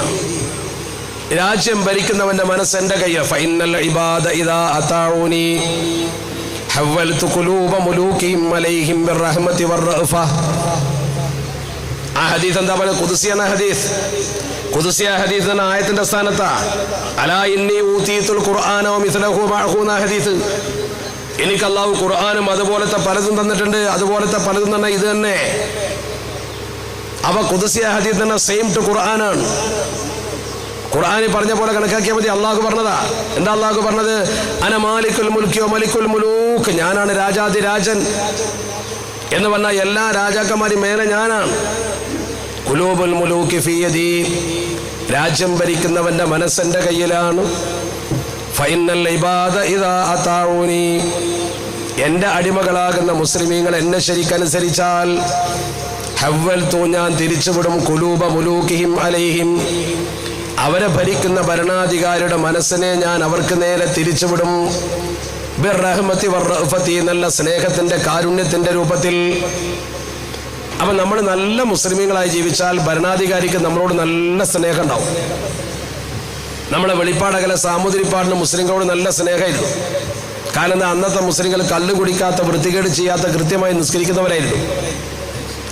രാജ്യം ഭരിക്കുന്നവന്റെ മനസ്സ് എൻ്റെ കയ്യിൽ. ഫഇന്നൽ ഇബാദ ഇദാ അതാഊനി ഹവ്വൽതു ഖുലൂബ മുലൂകിഹിം അലൈഹിം ബിർറഹ്മതി വറഅഫ. ആ ഹദീസ് എന്താ പറയുക? ഖുദ്സിയാണ് ഹദീസ്. ഖുദ്സിയ ഹദീസ് എന്ന ആയത്തിന്റെ സ്ഥാനത്താ അലാ ഇന്നി ഊതീതുൽ ഖുർആന വമിസ്ലഹു മഅഹു എന്ന ഹദീസ്. എനിക്ക് അല്ലാഹു ഖുർആനും അതുപോലത്തെ പലതും തന്നിട്ടുണ്ട്. അതുപോലത്തെ പലതും തന്നെ ഇത് തന്നെ. അവ ഖുദ്സിയ ഹദീസ് തന്നെ സെയിം ടു ഖുർആനാണ്. ഖുർആനിൽ പറഞ്ഞ പോലെ കണക്കാക്കിയാൽ മതി. അള്ളാഹു പറഞ്ഞതാ. എന്താ അള്ളാഹു പറഞ്ഞത്? അന മാലിക്കുൽ മുൽക്കി വ മലിക്കുൽ മുലൂക്ക്, ഞാനാണ് രാജാതിരാജൻ എന്ന് പറഞ്ഞാൽ എല്ലാ രാജാക്കന്മാരും മേലെ ഞാനാണ്. ഖുലൂബുൽ മുലൂകി ഫീ യദി, രാജ്യം ഭരിക്കുന്നവന്റെ മനസ്സെന്റെ കയ്യിലാണ്. ഫഇന്നൽ ഇബാദ ഇദാ അതാഊനി, എന്റെ അടിമകളാകുന്ന മുസ്ലിമീങ്ങൾ എന്നെ ശരിക്കനുസരിച്ചാൽ ഹവ്വൽതു, ഞാൻ തിരിച്ചുവിടും ഖുലൂബ മുലൂകിഹിം അലൈഹിം, അവരെ ഭരിക്കുന്ന ഭരണാധികാരിയുടെ മനസ്സിനെ ഞാൻ അവർക്ക് നേരെ തിരിച്ചുവിടും. ബിർറഹ്മതി വറഅഫതി, നല്ല സ്നേഹത്തിന്റെ കാരുണ്യത്തിന്റെ രൂപത്തിൽ. അപ്പൊ നമ്മൾ നല്ല മുസ്ലിമീങ്ങളായി ജീവിച്ചാൽ ഭരണാധികാരിക്ക് നമ്മളോട് നല്ല സ്നേഹം ഉണ്ടാവും. നമ്മളെ വെളിപ്പാടകല സാമൂതിരിപ്പാടിന് മുസ്ലിങ്ങളോട് നല്ല സ്നേഹമായിരുന്നു. കാരണം എന്താ? അന്നത്തെ മുസ്ലിങ്ങൾ കള്ളു കുടിക്കാത്ത, വൃത്തികേട് ചെയ്യാത്ത, കൃത്യമായി നിസ്കരിക്കുന്നവരായിരുന്നു.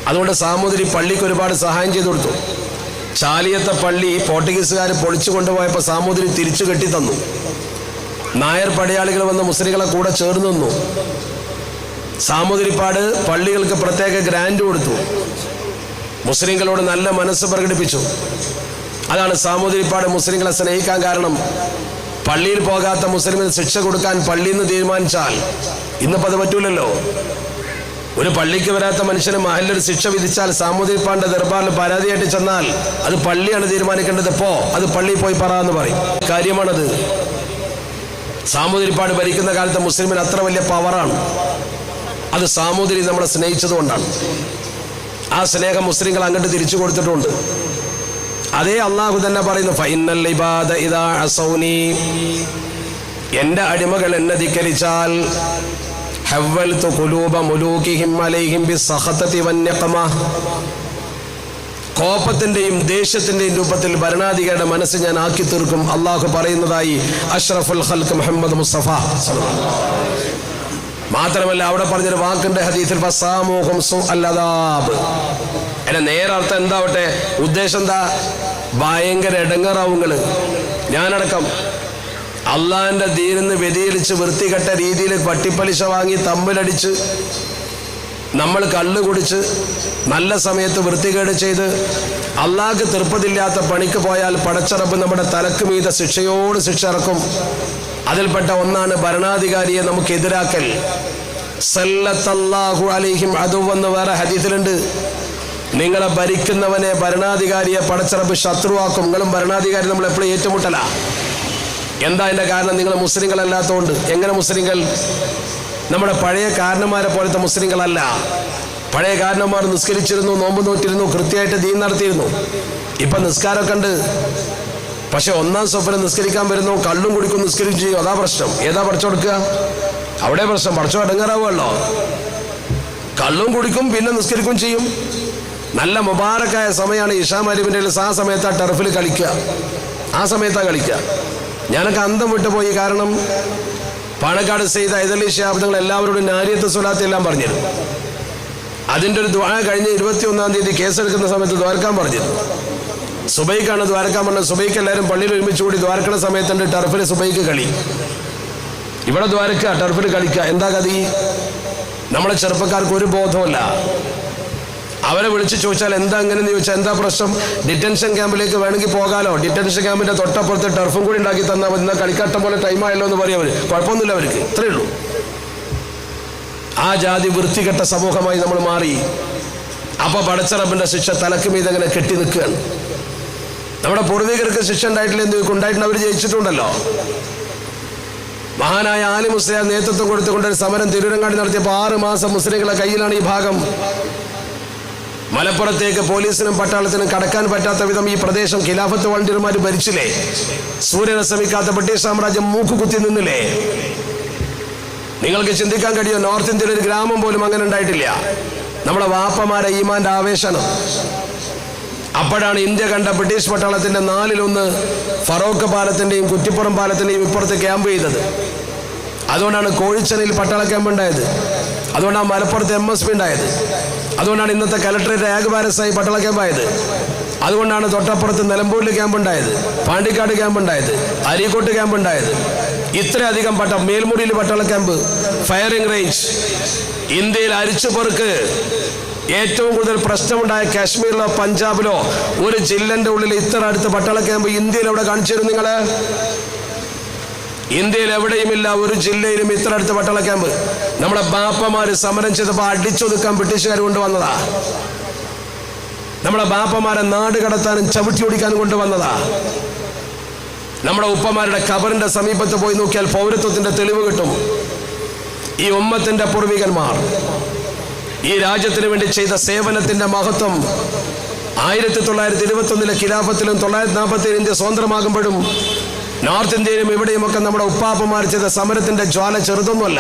അതുകൊണ്ട് സാമൂതിരി പള്ളിക്ക് ഒരുപാട് സഹായം ചെയ്തു കൊടുത്തു. ചാലിയത്തെ പള്ളി പോർട്ടുഗീസുകാർ പൊളിച്ചു കൊണ്ടുപോയപ്പോൾ സാമൂതിരി തിരിച്ചു കെട്ടി തന്നു. നായർ പടയാളികൾ വന്ന് മുസ്ലിങ്ങളെ കൂടെ ചേർന്ന് നിന്നു. സാമൂതിരിപ്പാട് പള്ളികൾക്ക് പ്രത്യേക ഗ്രാൻഡ് കൊടുത്തു. മുസ്ലിങ്ങളോട് നല്ല മനസ്സ് പ്രകടിപ്പിച്ചു. അതാണ് സാമൂതിരിപ്പാട് മുസ്ലിങ്ങളെ സ്നേഹിക്കാൻ കാരണം. പള്ളിയിൽ പോകാത്ത മുസ്ലിമിന് ശിക്ഷ കൊടുക്കാൻ പള്ളിയിൽ നിന്ന് തീരുമാനിച്ചാൽ, ഇന്നിപ്പോൾ അത് പറ്റൂലല്ലോ. ഒരു പള്ളിക്ക് വരാത്ത മനുഷ്യന് മഹല്ലൊരു ശിക്ഷ വിധിച്ചാൽ സാമൂതിരിപ്പാടിന്റെ ദർബാറിൽ പരാതിയായിട്ട് ചെന്നാൽ അത് പള്ളിയാണ് തീരുമാനിക്കേണ്ടത്. അത് പള്ളിയിൽ പോയി പറയാന്ന് പറയും. കാര്യമാണത്. സാമൂതിരിപ്പാട് ഭരിക്കുന്ന കാലത്ത് മുസ്ലിമിന് അത്ര വലിയ പവറാണ്. അത് സാമൂതിരി നമ്മളെ സ്നേഹിച്ചതുകൊണ്ടാണ്. ആ സ്നേഹം മുസ്ലിങ്ങൾ അങ്ങോട്ട് തിരിച്ചു കൊടുത്തിട്ടുണ്ട്. അതേ അള്ളാഹു തന്നെ പറയുന്നു, ഫഇന്നൽ ഇബാദ ഇദാ അസൗനി, എന്റെ അടിമകൾ എന്നെ ധിക്കരിച്ചാൽ ഹവ്വൽതു ഖുലൂബ മുലൂകിഹിം അലൈഹിം ബിസ്സഖതതി വന്നിഖമ, കോപത്തിന്റെയും ദേഷ്യത്തിന്റെയും രൂപത്തിൽ ഭരണാധികാരിയുടെ മനസ്സ് ഞാൻ ആക്കി തീർക്കും. അള്ളാഹു പറയുന്നതായി അഷ്റഫുൽ ഖൽഖ് മുഹമ്മദ് മുസ്തഫ. മാത്രമല്ല അവിടെ പറഞ്ഞൊരു വാക്കിന്റെ ഹദീസിൽ ഫസാമൂഹും സുഅൽ അദാബ്. അതിന്റെ നേരർത്ഥം എന്താവട്ടെ, ഉദ്ദേശം എന്താ? ഭയങ്കര ഇടങ്ങറാവുങ്ങള്. ഞാനടക്കം അള്ളാഹിന്റെ ദീനിന്ന് വ്യതിചലിച്ച് വൃത്തികെട്ട രീതിയിൽ പട്ടിപ്പലിശ വാങ്ങി തമ്മിലടിച്ച്, നമ്മൾ കള്ളു കുടിച്ച്, നല്ല സമയത്ത് വൃത്തികേട് ചെയ്ത് അള്ളാഹ്ക്ക് തൃപ്തിയില്ലാത്ത പണിക്ക് പോയാൽ പടച്ചറബ് നമ്മുടെ തലക്ക് മീത ശിക്ഷയോട് ശിക്ഷ ഇറക്കും. അതിൽപ്പെട്ട ഒന്നാണ് ഭരണാധികാരിയെ നമുക്ക് എതിരാക്കൽ. സല്ലല്ലാഹു അലൈഹിം അദുവെന്ന് വേറെ ഹദീസിലുണ്ട്. നിങ്ങളെ ഭരിക്കുന്നവനെ, ഭരണാധികാരിയെ പടച്ചറബ് ശത്രുവാക്കും. നിങ്ങളും ഭരണാധികാരി നമ്മൾ എപ്പോഴും ഏറ്റുമുട്ടല. എന്താ അതിന്റെ കാരണം? നിങ്ങൾ മുസ്ലിങ്ങളല്ലാത്തതുകൊണ്ട്. എങ്ങനെ മുസ്ലിങ്ങൾ? നമ്മുടെ പഴയ കാരണന്മാരെ പോലത്തെ മുസ്ലിങ്ങളല്ല. പഴയ കാരണന്മാർ നിസ്കരിച്ചിരുന്നു, നോമ്പ് നോറ്റിരുന്നു, കൃത്യമായിട്ട് ദീൻ നടത്തിയിരുന്നു. ഇപ്പൊ നിസ്കാരമൊക്കെ ഉണ്ട്, പക്ഷെ ഒന്നാം സ്വപ്നം നിസ്കരിക്കാൻ വരുന്നു, കള്ളും കുടിക്കും, നിസ്കരിക്കും ചെയ്യും. അതാ പ്രശ്നം. ഏതാ പഠിച്ചു കൊടുക്കുക? അവിടെ പ്രശ്നം. പഠിച്ചോ ഇടങ്ങാറാവുമല്ലോ. കള്ളും കുടിക്കും, പിന്നെ നിസ്കരിക്കും ചെയ്യും. നല്ല മുബാറക്കായ സമയമാണ് ഇഷാ മഗ്‌രിബിന്റെ. ആ സമയത്താ ടർഫിൽ കളിക്കുക, ആ സമയത്താ കളിക്കുക. ഞാനൊക്കെ അന്തം വിട്ടുപോയി. കാരണം പാണക്കാട് സെയ്ദ് ഹൈദരലി ശിഹാബ് എല്ലാവരോടും നാരിയത്ത് സ്വലാത്ത് എല്ലാം പറഞ്ഞിരുന്നു. അതിൻ്റെ ഒരു ദുആ കഴിഞ്ഞ് 21-ാം തീയതി കേസെടുക്കുന്ന സമയത്ത് ദ്വാരക്കാൻ പറഞ്ഞിരുന്നു. സുബൈക്കാണ് ദ്വാരക്കാൻ പറഞ്ഞത്. സുബൈക്ക് എല്ലാവരും പള്ളിയിൽ ഒരുമിച്ച് കൂടി ദ്വാരക്കണ സമയത്തുണ്ട് ടർഫിൽ സുബൈക്ക് കളി. ഇവിടെ ദ്വാരക്കുക, ടർഫിൽ കളിക്കുക. എന്താ ഗതി? നമ്മളെ ചെറുപ്പക്കാർക്ക് ഒരു ബോധമല്ല. അവരെ വിളിച്ച് ചോദിച്ചാൽ എന്താ അങ്ങനെയെന്ന് ചോദിച്ചാൽ എന്താ പ്രശ്നം, ഡിറ്റൻഷൻ ക്യാമ്പിലേക്ക് വേണമെങ്കിൽ പോകാലോ, ഡിറ്റൻഷൻ ക്യാമ്പിന്റെ തൊട്ടപ്പുറത്ത് ടർഫും കൂടി ഉണ്ടാക്കി തന്നാൽ മതി, എന്നാൽ കളിക്കാട്ടം പോലെ ടൈമായല്ലോ എന്ന് പറയും അവർ. കുഴപ്പമൊന്നുമില്ല അവർക്ക്, ഇത്രയേ ഉള്ളൂ. ആ ജാതി വൃത്തികെട്ട സമൂഹമായി നമ്മൾ മാറി. അപ്പൊ പടച്ചറബിന്റെ ശിക്ഷ തലക്ക് മീതെ അങ്ങനെ കെട്ടി നിൽക്കുകയാണ്. നമ്മുടെ പൂർവികർക്ക് ശിക്ഷ ഉണ്ടായിട്ടില്ല എന്ന് ഉണ്ടായിട്ടുണ്ട്, അവർ ജയിച്ചിട്ടുണ്ടല്ലോ. മഹാനായ ആലി മുസ്ലിയാർ നേതൃത്വം കൊടുത്തുകൊണ്ട് ഒരു സമരം തിരൂരങ്ങാടി നടത്തിയപ്പോൾ 6 മാസം മുസ്ലിങ്ങളെ കയ്യിലാണ് ഈ ഭാഗം. മലപ്പുറത്തേക്ക് പോലീസിനും പട്ടാളത്തിനും കടക്കാൻ പറ്റാത്ത വിധം ഈ പ്രദേശം ഖിലാഫത്ത് വളണ്ടിയർമാർ ഭരിച്ചില്ലേ? സൂര്യനെ ശ്രമിക്കാത്ത ബ്രിട്ടീഷ് സാമ്രാജ്യം മൂക്കുകുത്തി നിന്നില്ലേ? നിങ്ങൾക്ക് ചിന്തിക്കാൻ കഴിയോ? നോർത്ത് ഇന്ത്യയിൽ ഒരു ഗ്രാമം പോലും അങ്ങനെ ഉണ്ടായിട്ടില്ല. നമ്മളെ വാപ്പമാരെ ഈമാന്റെ ആവേശനം. അപ്പോഴാണ് ഇന്ത്യ കണ്ട ബ്രിട്ടീഷ് പട്ടാളത്തിന്റെ 4-1 ഫറോക്ക് പാലത്തിന്റെയും കുറ്റിപ്പുറം പാലത്തിന്റെയും ഇപ്പുറത്ത് ക്യാമ്പ് ചെയ്തത്. അതുകൊണ്ടാണ് കോഴിച്ചനയിൽ പട്ടാള ക്യാമ്പ് ഉണ്ടായത്. അതുകൊണ്ടാണ് മലപ്പുറത്ത് MSP ഉണ്ടായത്. അതുകൊണ്ടാണ് ഇന്നത്തെ കലക്ടറേറ്റ് ആഗ്ബാരസായി പട്ടാള ക്യാമ്പായത്. അതുകൊണ്ടാണ് തൊട്ടപ്പുറത്ത് നിലമ്പൂരിൽ ക്യാമ്പ് ഉണ്ടായത്, പാണ്ടിക്കാട് ക്യാമ്പ് ഉണ്ടായത്, അരീക്കോട്ട് ക്യാമ്പ് ഉണ്ടായത്. ഇത്രയധികം മേൽമുടിയിൽ പട്ടാള ക്യാമ്പ്, ഫയറിംഗ് റേഞ്ച്. ഇന്ത്യയിൽ അരിച്ചുപെറുക്ക് ഏറ്റവും കൂടുതൽ പ്രശ്നമുണ്ടായ കാശ്മീരിലോ പഞ്ചാബിലോ ഒരു ജില്ലന്റെ ഉള്ളിൽ ഇത്ര അടുത്ത് പട്ടാള ക്യാമ്പ് ഇന്ത്യയിൽ എവിടെ കാണിച്ചു തരും നിങ്ങള്? ഇന്ത്യയിൽ എവിടെയുമില്ല, ഒരു ജില്ലയിലും ഇത്ര അടുത്ത് പട്ടാള ക്യാമ്പ്. നമ്മുടെ ബാപ്പമാര് സമരം ചെയ്തപ്പോൾ അടിച്ചൊതുക്കാൻ ബ്രിട്ടീഷുകാർ കൊണ്ടുവന്നതാ. നമ്മുടെ ബാപ്പമാരെ നാട് കടത്താനും ചവിട്ടി ഓടിക്കാനും കൊണ്ടുവന്നതാ. നമ്മുടെ ഉപ്പമാരുടെ ഖബറിന്റെ സമീപത്ത് പോയി നോക്കിയാൽ പൗരത്വത്തിന്റെ തെളിവ് കിട്ടും. ഈ ഉമ്മത്തിന്റെ പൂർവികന്മാർ ഈ രാജ്യത്തിന് വേണ്ടി ചെയ്ത സേവനത്തിന്റെ മഹത്വം 1921 ഖിലാഫത്തിലും 1947 ഇന്ത്യ സ്വതന്ത്രമാകുമ്പോഴും നോർത്ത് ഇന്ത്യയിലും ഇവിടെയുമൊക്കെ നമ്മുടെ ഉപ്പാപ്പമാർ ചെയ്ത സമരത്തിന്റെ ജ്വാല ചെറുതൊന്നുമല്ല.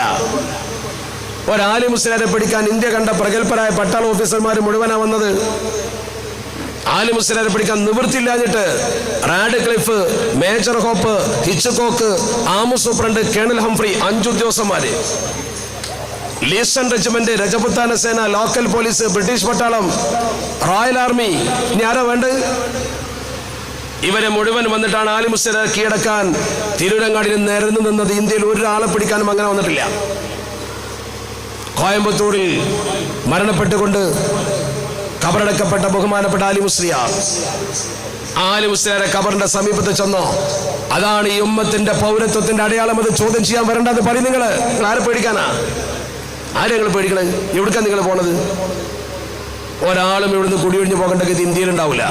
ഒരാലി മുസ്ലിയാരെ പിടിക്കാൻ ഇന്ത്യ കണ്ട പ്രഗത്ഭരായ പട്ടാള ഓഫീസർമാർ മുഴുവനാ വന്നത്. ആലി മുസ്ലിയാരെ പിടിക്കാൻ നിവൃത്തിയില്ലാഞ്ഞിട്ട് Radcliffe, major Hope, Hitchcock, Aamu superintendent, colonel Humphrey 5 ഉദ്യോഗസ്ഥന്മാര്, ലീസ്റ്റൺ റെജിമെന്റ്, രജപുത്താന സേന, ലോക്കൽ പോലീസ്, ബ്രിട്ടീഷ് പട്ടാളം, റോയൽ ആർമി. ഇനി ആരാ വേണ്ടത്? ഇവരെ മുഴുവൻ വന്നിട്ടാണ് ആലി മുസ്ലിയാരെ കീഴടക്കാൻ തിരൂരങ്ങാടിയിൽ നിരന്നു നിന്നത്. ഇന്ത്യയിൽ ഒരാളെ പിടിക്കാനും അങ്ങനെ വന്നിട്ടില്ല. കോയമ്പത്തൂരിൽ മരണപ്പെട്ടുകൊണ്ട് ഖബറടക്കപ്പെട്ട ബഹുമാനപ്പെട്ട ആലി മുസ്ലിയാർ, ആലി മുസ്ലിയാരെ ഖബറിന്റെ സമീപത്ത് ചെന്നോ? അതാണ് ഈ ഉമ്മത്തിന്റെ പൗരത്വത്തിന്റെ അടയാളം. അത് ചോദ്യം ചെയ്യാൻ വരണ്ടെന്ന് പറയും. നിങ്ങൾ ആരെ പേടിക്കാനാ? ആരെ നിങ്ങൾ പേടിക്കണേ? എവിടേക്കാണ് നിങ്ങൾ പോണത്? ഒരാളും ഇവിടുന്ന് കുടിയൊഴിഞ്ഞു പോകേണ്ട ഗതി ഇന്ത്യയിലുണ്ടാവില്ല.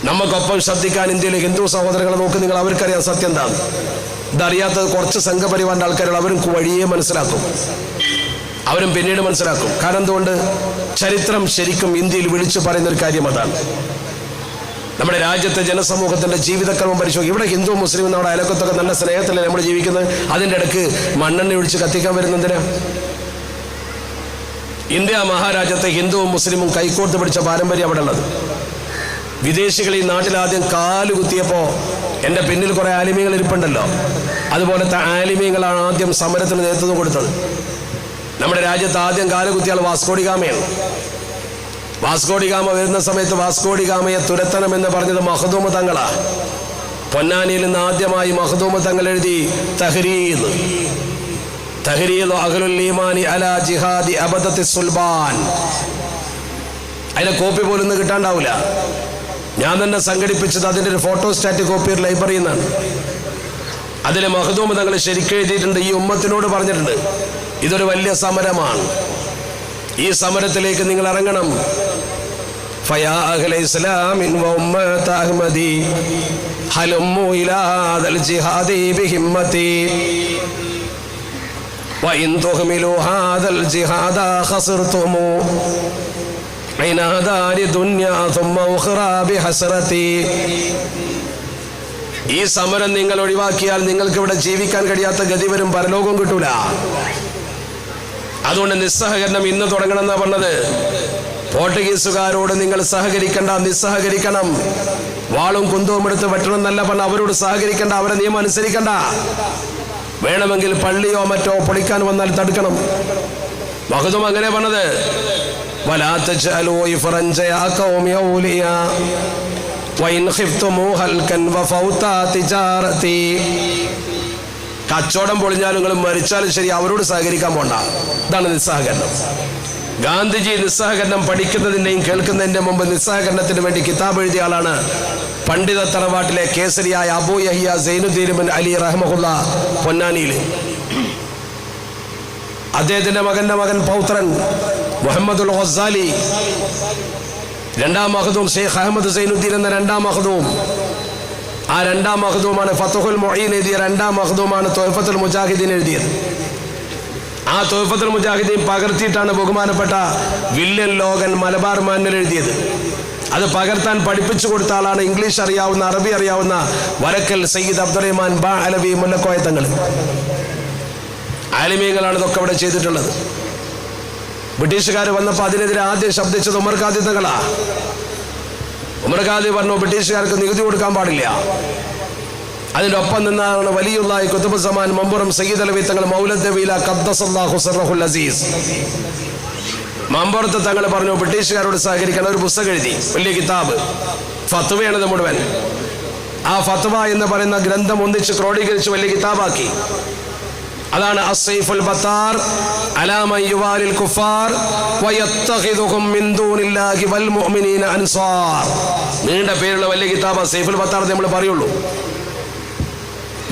നമുക്കൊപ്പം ശ്രദ്ധിക്കാൻ ഇന്ത്യയിലെ ഹിന്ദു സഹോദരങ്ങളെ നോക്ക് നിങ്ങൾ. അവർക്കറിയാം സത്യം എന്താണ്. ഇതറിയാത്തത് കുറച്ച് സംഘപരിവാറിന്റെ ആൾക്കാരുകൾ. അവരും വഴിയെ മനസ്സിലാക്കും, അവരും പിന്നീട് മനസ്സിലാക്കും. കാരണം എന്തുകൊണ്ട്? ചരിത്രം ശരിക്കും ഇന്ത്യയിൽ വിളിച്ചു പറയുന്ന ഒരു കാര്യം അതാണ്. നമ്മുടെ രാജ്യത്തെ ജനസമൂഹത്തിന്റെ ജീവിതക്രമം പരിശോധിക്കും. ഇവിടെ ഹിന്ദു മുസ്ലിം നമ്മുടെ അയലക്കത്തൊക്കെ നല്ല സ്നേഹത്തിലല്ലേ നമ്മൾ ജീവിക്കുന്നത്. അതിൻ്റെ ഇടയ്ക്ക് മണ്ണെണ്ണ ഒഴിച്ച് കത്തിക്കാൻ വരുന്നതിനാ? ഇന്ത്യ മഹാരാജ്യത്തെ ഹിന്ദുവും മുസ്ലിമും കൈകോർത്ത് പിടിച്ച പാരമ്പര്യം അവിടെ ഉള്ളത്. വിദേശികൾ ഈ നാട്ടിൽ ആദ്യം കാല് കുത്തിയപ്പോൾ എൻ്റെ പിന്നിൽ കുറെ ആലിമീങ്ങൾ ഇരിപ്പുണ്ടല്ലോ, അതുപോലത്തെ ആലിമീങ്ങളാണ് ആദ്യം സമരത്തിന് നേതൃത്വം കൊടുത്തത്. നമ്മുടെ രാജ്യത്ത് ആദ്യം കാല് കുത്തിയാൽ വാസ്കോഡിഗാമയാണ്. വാസ്കോഡിഗാമ വരുന്ന സമയത്ത് വാസ്കോഡിഗാമയെ തുരത്തണം എന്ന് പറഞ്ഞത് മഖ്ദൂമ തങ്ങളാ. പൊന്നാനിയിൽ നിന്ന് ആദ്യമായി മഖ്ദൂമ തങ്ങൾ എഴുതി തഹ്രീദ് അഹ്ലുൽ ഈമാനി അലാ ജിഹാദി അബദത്തി സുൽബാൻ. അതിന്റെ കോപ്പി പോലും ഇന്ന് കിട്ടാണ്ടാവില്ല. ഞാൻ തന്നെ സംഘടിപ്പിച്ചത് അതിൻ്റെ ഒരു ഫോട്ടോസ്റ്റാറ്റ് കോപ്പി ഒരു ലൈബ്രറിയിൽ നിന്നാണ്. അതിൽ മഖ്ദൂമ തങ്ങൾ ശരിക്കും എഴുതിയിട്ടുണ്ട്. ഈ ഉമ്മത്തിനോട് പറഞ്ഞിട്ടുണ്ട്, ഇതൊരു വലിയ സമരമാണ്, ഈ സമരത്തിലേക്ക് നിങ്ങൾ ഇറങ്ങണം. ഫയാ അഹ്ല ഇസ്ലാമിൻ വ ഉമ്മത അഹ്മദി ഹലുമ്മു ഇലാ ദൽ ജിഹാദി ബിഹിമ്മതി വ ഇൻ തുഹ്മിലു ഹാദൽ ജിഹാദ ഖസർതുമു ഇനാദാരി ദുനിയാ സുമ്മ ഉഖ്റാ ബിഹസ്റതി. ഈ സമരം നിങ്ങൾ ഒഴിവാക്കിയാൽ നിങ്ങൾക്ക് ഇവിടെ ജീവിക്കാൻ കഴിയാത്ത ഗതി വരും, പരലോകവും കിട്ടൂല. അതുകൊണ്ട് നിസ്സഹകരണം ഇന്ന് തുടങ്ങണം എന്നാ പറഞ്ഞത്. പോർട്ടുഗീസുകാരോട് നിങ്ങൾ സഹകരിക്കണ്ട, നിസ്സഹകരിക്കണം. വാളും കുന്തവും എടുത്ത് വെട്ടണം എന്നല്ല പറഞ്ഞ. അവരോട് സഹകരിക്കണ്ട, അവരെ നിയമം അനുസരിക്കണ്ട. വേണമെങ്കിൽ പള്ളിയോ മറ്റോ പൊളിക്കാൻ വന്നാൽ തടുക്കണം. മഖ്ദൂം അങ്ങനെ പറഞ്ഞത്. വലാ തജ്അലൂ ഇഫ്റൻ യാ ഖൗമി ഔലിയാ വഇൻ ഖിഫ്തുമൂ ഹൽകൻ വഫൗതാ തിജാറതി. കച്ചവടം പൊളിഞ്ഞാലും നിങ്ങൾ മരിച്ചാലും ശരി അവരോട് സഹകരിക്കാൻ പോണ്ട. ഇതാണ് നിസ്സഹകരണം. ഗാന്ധിജി നിസ്സഹകരണം പഠിക്കുന്നതിൻ്റെയും കേൾക്കുന്നതിൻ്റെ മുമ്പ് നിസ്സഹകരണത്തിന് വേണ്ടി കിതാബ് എഴുതിയ ആളാണ് പണ്ഡിത തറവാട്ടിലെ കേസരിയായ അബൂ യഹ്യ സൈനുദ്ദീൻ ബിൻ അലി റഹ്മഹുല്ല പൊന്നാനിയിൽ. അദ്ദേഹത്തിന്റെ മകന്റെ മകൻ പൗത്രൻ മുഹമ്മദുൽ ഗസാലി, രണ്ടാം മഖ്ദൂം ഷെയ്ഖ് അഹമ്മദ് സൈനുദ്ദീൻ എന്ന രണ്ടാം മഖ്ദൂം. ആ രണ്ടാം മഖ്ദൂമാണ് ഫത്ഹുൽ മുഈൻ എഴുതിയ രണ്ടാം മഖ്ദൂമാണ് തുഹ്ഫത്തുൽ മുജാഹിദീൻ എഴുതിയത്. ആ തുഹ്ഫത്തുൽ മുജാഹിദീൻ പകർത്തിയിട്ടാണ് ബഹുമാനപ്പെട്ട വില്യം ലോഗൻ മലബാർ മാനുവൽ എഴുതിയത്. അത് പകർത്താൻ പഠിപ്പിച്ചു കൊടുത്ത ആളാണ് ഇംഗ്ലീഷ് അറിയാവുന്ന, അറബി അറിയാവുന്ന വരക്കൽ സയ്യിദ് അബ്ദുറഹ്മാൻ ബാ അലവി മുല്ലക്കോയ തങ്ങൾ. ആലിമീങ്ങളാണ് ഇതൊക്കെ അവിടെ ചെയ്തിട്ടുള്ളത്. ബ്രിട്ടീഷുകാർ വന്നപ്പോൾ അതിനെതിരെ ആദ്യം ശബ്ദിച്ചത് ഉമർ ഖാദി തങ്ങളാ. ഉമർ ഖാദി പറഞ്ഞു ബ്രിട്ടീഷുകാർക്ക് നികുതി കൊടുക്കാൻ പാടില്ല. അതിൻ്റെ ഒപ്പം നിന്നാണ് വലിയുള്ളാഹി ഖുതുബുസ്സമാൻ മമ്പുറം സയ്യിദ് അലവി തങ്ങൾ മൗലദ്ദവീല ഖദ്ദസല്ലാഹു സിർറഹുൽ അസീസ് മമ്പുറത്ത് തങ്ങൾ പറഞ്ഞു ബ്രിട്ടീഷുകാരോട് സഹകരിക്കാൻ ഒരു പുസ്തകം എഴുതി, വലിയ കിതാബ്, ഫത്വയാണത് മുഴുവൻ. ആ ഫത്വ എന്ന് പറയുന്ന ഗ്രന്ഥം ഒന്നിച്ച് ക്രോഡീകരിച്ച് വലിയ കിതാബാക്കി. അതാണ് അസ്സൈഫുൽ ബത്താർ അലാ മൻ യുവാലിൽ കുഫാർ വയത്തഖിദുഹും മിൻ ദൂനില്ലാഹി വൽ മുഅ്മിനീന അൻസാർ. നീണ്ട പേരുള്ള വലിയ കിതാബ് സൈഫുൽ ബത്താർ നമ്മൾ പറയുള്ളൂ.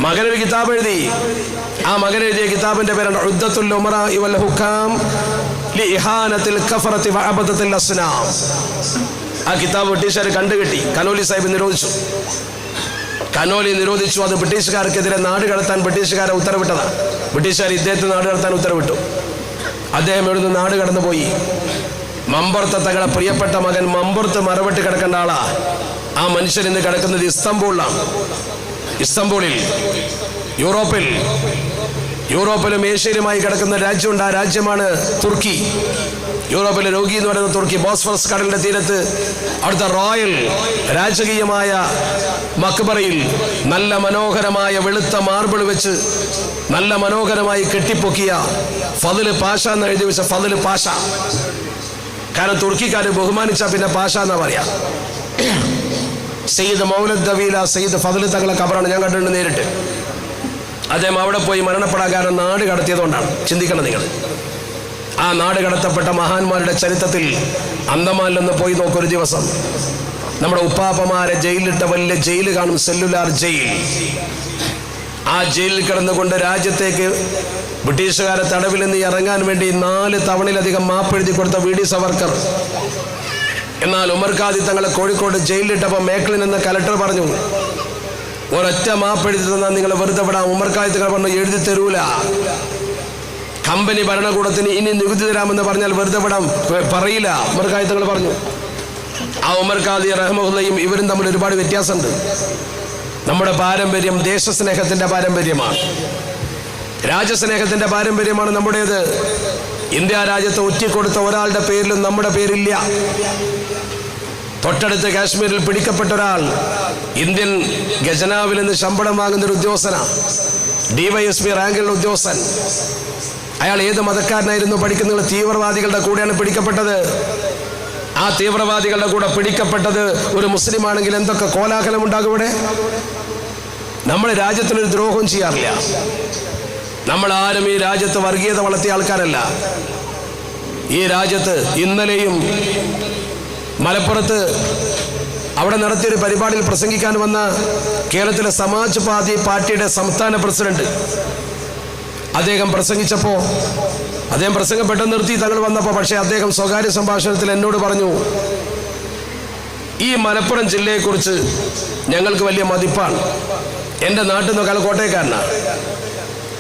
മകനൊരു കിതാബ് എഴുതി. ആ മകൻ എഴുതിയ കിതാബിന്റെ പേരാണ് ഉദ്ദത്തുൽ ഉമറാഇ വൽ ഹുക്കാം ലിഇഹാനത്തിൽ കഫറത്തി വഅബദത്തിൽ അസ്നാം. ആ കിതാബ് ബ്രിട്ടീഷുകാർ കണ്ടുകെട്ടി. കനോലി സാഹിബ് നിരോധിച്ചു. കനോലി നിരോധിച്ചു. അത് ബ്രിട്ടീഷുകാർക്കെതിരെ നാട് കടത്താൻ ബ്രിട്ടീഷുകാരെ ഉത്തരവിട്ടതാണ്. ബ്രിട്ടീഷുകാർ ഇദ്ദേഹത്തെ നാട് കടത്താൻ ഉത്തരവിട്ടു. അദ്ദേഹം ഇവിടുന്ന് നാട് കടന്നുപോയി. മമ്പുറത്തെ തങ്ങളെ പ്രിയപ്പെട്ട മകൻ മമ്പുറത്ത് മറവിട്ട് കിടക്കേണ്ട ആളാ. ആ മനുഷ്യൻ ഇന്ന് കിടക്കുന്നത് ഇസ്തംബൂളിലാണ്. ഇസ്തംബൂളിൽ യൂറോപ്പിലും ഏഷ്യയിലുമായി കിടക്കുന്ന രാജ്യമുണ്ട്. ആ രാജ്യമാണ് തുർക്കി. യൂറോപ്പിലെ രോഗി എന്ന് പറയുന്ന തുർക്കി. ബോസ്ഫറസ് കടലിന്റെ തീരത്ത് അവിടുത്തെ റോയൽ രാജകീയമായ മക്ബറയിൽ നല്ല മനോഹരമായ വെളുത്ത മാർബിൾ വെച്ച് നല്ല മനോഹരമായി കെട്ടിപ്പൊക്കിയ ഫദ്ല് പാഷ എന്ന് എഴുതി വെച്ച ഫദ്ല് പാഷ. കാരണം തുർക്കിക്കാര് ബഹുമാനിച്ച പിന്നെ പാഷ എന്നാ പറയാ. സയ്യിദ് മൗലദ്ദവീല സയ്യിദ് ഫദ്ല് തങ്ങളെ ഖബറാണ് ഞാൻ കണ്ടിട്ടുണ്ട് നേരിട്ട്. അദ്ദേഹം അവിടെ പോയി മരണപ്പെടാൻ കാരണം നാട് കടത്തിയതുകൊണ്ടാണ്. ചിന്തിക്കണം നിങ്ങൾ. ആ നാട് കടത്തപ്പെട്ട മഹാന്മാരുടെ ചരിത്രത്തിൽ അന്തമാനിലൊന്ന് പോയി നോക്കൊരു ദിവസം. നമ്മുടെ ഉപ്പാപ്പമാരെ ജയിലിലിട്ട വലിയ ജയിൽ കാണും, സെല്ലുലാർ ജയിൽ. ആ ജയിലിൽ കിടന്നുകൊണ്ട് രാജ്യത്തേക്ക് ബ്രിട്ടീഷുകാരെ തടവിൽ നിന്ന് ഇറങ്ങാൻ വേണ്ടി 4 തവണയിലധികം മാപ്പെഴുതി കൊടുത്ത വി ഡി സവർക്കർ. എന്നാൽ ഉമർ ഖാദി തങ്ങളെ കോഴിക്കോട് ജയിലിലിട്ടപ്പോൾ മേഖലിൽ നിന്ന് കലക്ടർ പറഞ്ഞു, ഒരൊറ്റ മാപ്പെഴുതി തന്നാൽ നിങ്ങൾ വെറുതെ വിടാം. ഉമർ ഖാദി തങ്ങൾ പറഞ്ഞു എഴുതി തരൂല. കമ്പനി ഭരണകൂടത്തിന് ഇനി നികുതി തരാമെന്ന് പറഞ്ഞാൽ വെറുതെ വിടാൻ പറയില്ല. ഉമർ ഖാദി തങ്ങൾ പറഞ്ഞു. ആ ഉമർ ഖാദി റഹ്മത്തുള്ളയും ഇവരും തമ്മിൽ ഒരുപാട് വ്യത്യാസമുണ്ട്. നമ്മുടെ പാരമ്പര്യം ദേശസ്നേഹത്തിന്റെ പാരമ്പര്യമാണ്, രാജ്യസ്നേഹത്തിന്റെ പാരമ്പര്യമാണ് നമ്മുടേത്. ഇന്ത്യ രാജ്യത്ത് ഒറ്റിക്കൊടുത്ത ഒരാളുടെ പേരിലും നമ്മുടെ പേരില്ല. തൊട്ടടുത്ത് കാശ്മീരിൽ പിടിക്കപ്പെട്ട ഒരാൾ ഇന്ത്യൻ ഖജനാവിൽ നിന്ന് ശമ്പളം വാങ്ങുന്നൊരു ഉദ്യോഗസ്ഥനാണ്, DYSP റാങ്കിലുള്ള ഉദ്യോഗസ്ഥൻ. അയാൾ ഏത് മതക്കാരനായിരുന്നു? പഠിക്കുന്ന തീവ്രവാദികളുടെ കൂടെയാണ് പിടിക്കപ്പെട്ടത്. ആ തീവ്രവാദികളുടെ കൂടെ പിടിക്കപ്പെട്ടത് ഒരു മുസ്ലിം ആണെങ്കിൽ എന്തൊക്കെ കോലാഹലം ഉണ്ടാകും ഇവിടെ. നമ്മൾ രാജ്യത്തിനൊരു ദ്രോഹവും ചെയ്യാറില്ല. നമ്മൾ ആരും ഈ രാജ്യത്ത് വർഗീയത വളർത്തിയ ആൾക്കാരല്ല. ഈ രാജ്യത്ത് ഇന്നലെയും മലപ്പുറത്ത് അവിടെ നടത്തിയൊരു പരിപാടിയിൽ പ്രസംഗിക്കാൻ വന്ന കേരളത്തിലെ സമാജ്വാദി പാർട്ടിയുടെ സംസ്ഥാന പ്രസിഡന്റ് അദ്ദേഹം പ്രസംഗിച്ചപ്പോൾ അദ്ദേഹം പ്രസംഗം പെട്ടെന്ന് നിർത്തി തങ്ങൾ വന്നപ്പോൾ. പക്ഷേ അദ്ദേഹം സ്വകാര്യ സംഭാഷണത്തിൽ എന്നോട് പറഞ്ഞു, ഈ മലപ്പുറം ജില്ലയെക്കുറിച്ച് ഞങ്ങൾക്ക് വലിയ മതിപ്പാണ്. എൻ്റെ നാട്ടിൽ നിന്നൊക്കെ അയാൾ കോട്ടയക്കാരനാണ്.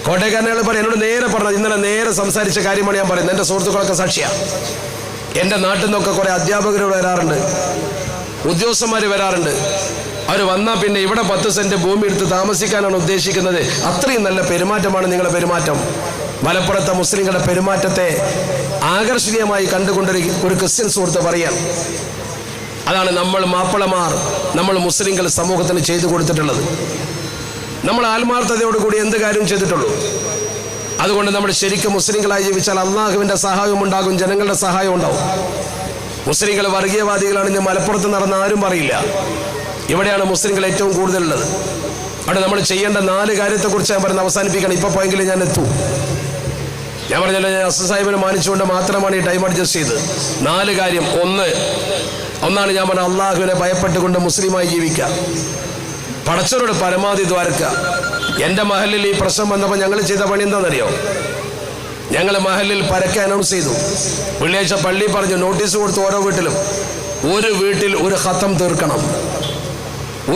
കോട്ടയക്കാരനാൾ പറയും, എന്നോട് നേരെ പറഞ്ഞത്, ഇന്നലെ നേരെ സംസാരിച്ച കാര്യമാണ് ഞാൻ പറയുന്നത്. എൻ്റെ സുഹൃത്തുക്കളൊക്കെ സാക്ഷിയാണ്. എൻ്റെ നാട്ടിൽ നിന്നൊക്കെ കുറേ അധ്യാപകർ വരാറുണ്ട്, ഉദ്യോഗസ്ഥന്മാർ വരാറുണ്ട്. അവർ വന്നാൽ പിന്നെ ഇവിടെ 10 സെന്റ് ഭൂമി എടുത്ത് താമസിക്കാനാണ് ഉദ്ദേശിക്കുന്നത്. അത്രയും നല്ല പെരുമാറ്റമാണ് നിങ്ങളുടെ പെരുമാറ്റം. മലപ്പുറത്തെ മുസ്ലിങ്ങളുടെ പെരുമാറ്റത്തെ ആകർഷണീയമായി കണ്ടുകൊണ്ടൊരു ക്രിസ്ത്യൻ സുഹൃത്ത് പറയാം. അതാണ് നമ്മൾ മാപ്പിളമാർ, നമ്മൾ മുസ്ലിങ്ങൾ സമൂഹത്തിന് ചെയ്തു കൊടുത്തിട്ടുള്ളത്. നമ്മൾ ആത്മാർത്ഥതയോടുകൂടി എന്ത് കാര്യം ചെയ്തിട്ടുള്ളൂ. അതുകൊണ്ട് നമ്മൾ ശരിക്കും മുസ്ലിങ്ങളായി ജീവിച്ചാൽ അള്ളാഹുവിൻ്റെ സഹായം ഉണ്ടാകും, ജനങ്ങളുടെ സഹായം ഉണ്ടാവും. മുസ്ലിങ്ങൾ വർഗീയവാദികളാണെന്ന് മലപ്പുറത്ത് നടന്ന ആരും പറയില്ല. ഇവിടെയാണ് മുസ്ലിങ്ങൾ ഏറ്റവും കൂടുതലുള്ളത്. അവിടെ നമ്മൾ ചെയ്യേണ്ട 4 കാര്യത്തെക്കുറിച്ച് ഞാൻ പറഞ്ഞ് അവസാനിപ്പിക്കണം. ഇപ്പോൾ പോയെങ്കിലും ഞാൻ എത്തൂ. ഞാൻ പറഞ്ഞല്ലോ, ഞാൻ അസ സാഹിബിനെ മാനിച്ചുകൊണ്ട് മാത്രമാണ് ഈ ടൈം അഡ്ജസ്റ്റ് ചെയ്തത്. 4 കാര്യം. ഒന്നാണ് ഞാൻ പറഞ്ഞ, അള്ളാഹുവിനെ ഭയപ്പെട്ടുകൊണ്ട് മുസ്ലിമായി ജീവിക്കുക, പടച്ചവരോട് പരമാവധി ദ്വാരക്കുക. എൻ്റെ മഹലിൽ ഈ പ്രശ്നം വന്നപ്പോൾ ഞങ്ങൾ ചെയ്ത പണി എന്താണെന്നറിയോ? ഞങ്ങൾ മഹലിൽ പരക്കെ അനൗൺസ് ചെയ്തു. വെള്ളിയാഴ്ച പള്ളി പറഞ്ഞു, നോട്ടീസ് കൊടുത്തു, ഓരോ വീട്ടിലും ഒരു വീട്ടിൽ ഒരു ഖത്തം തീർക്കണം,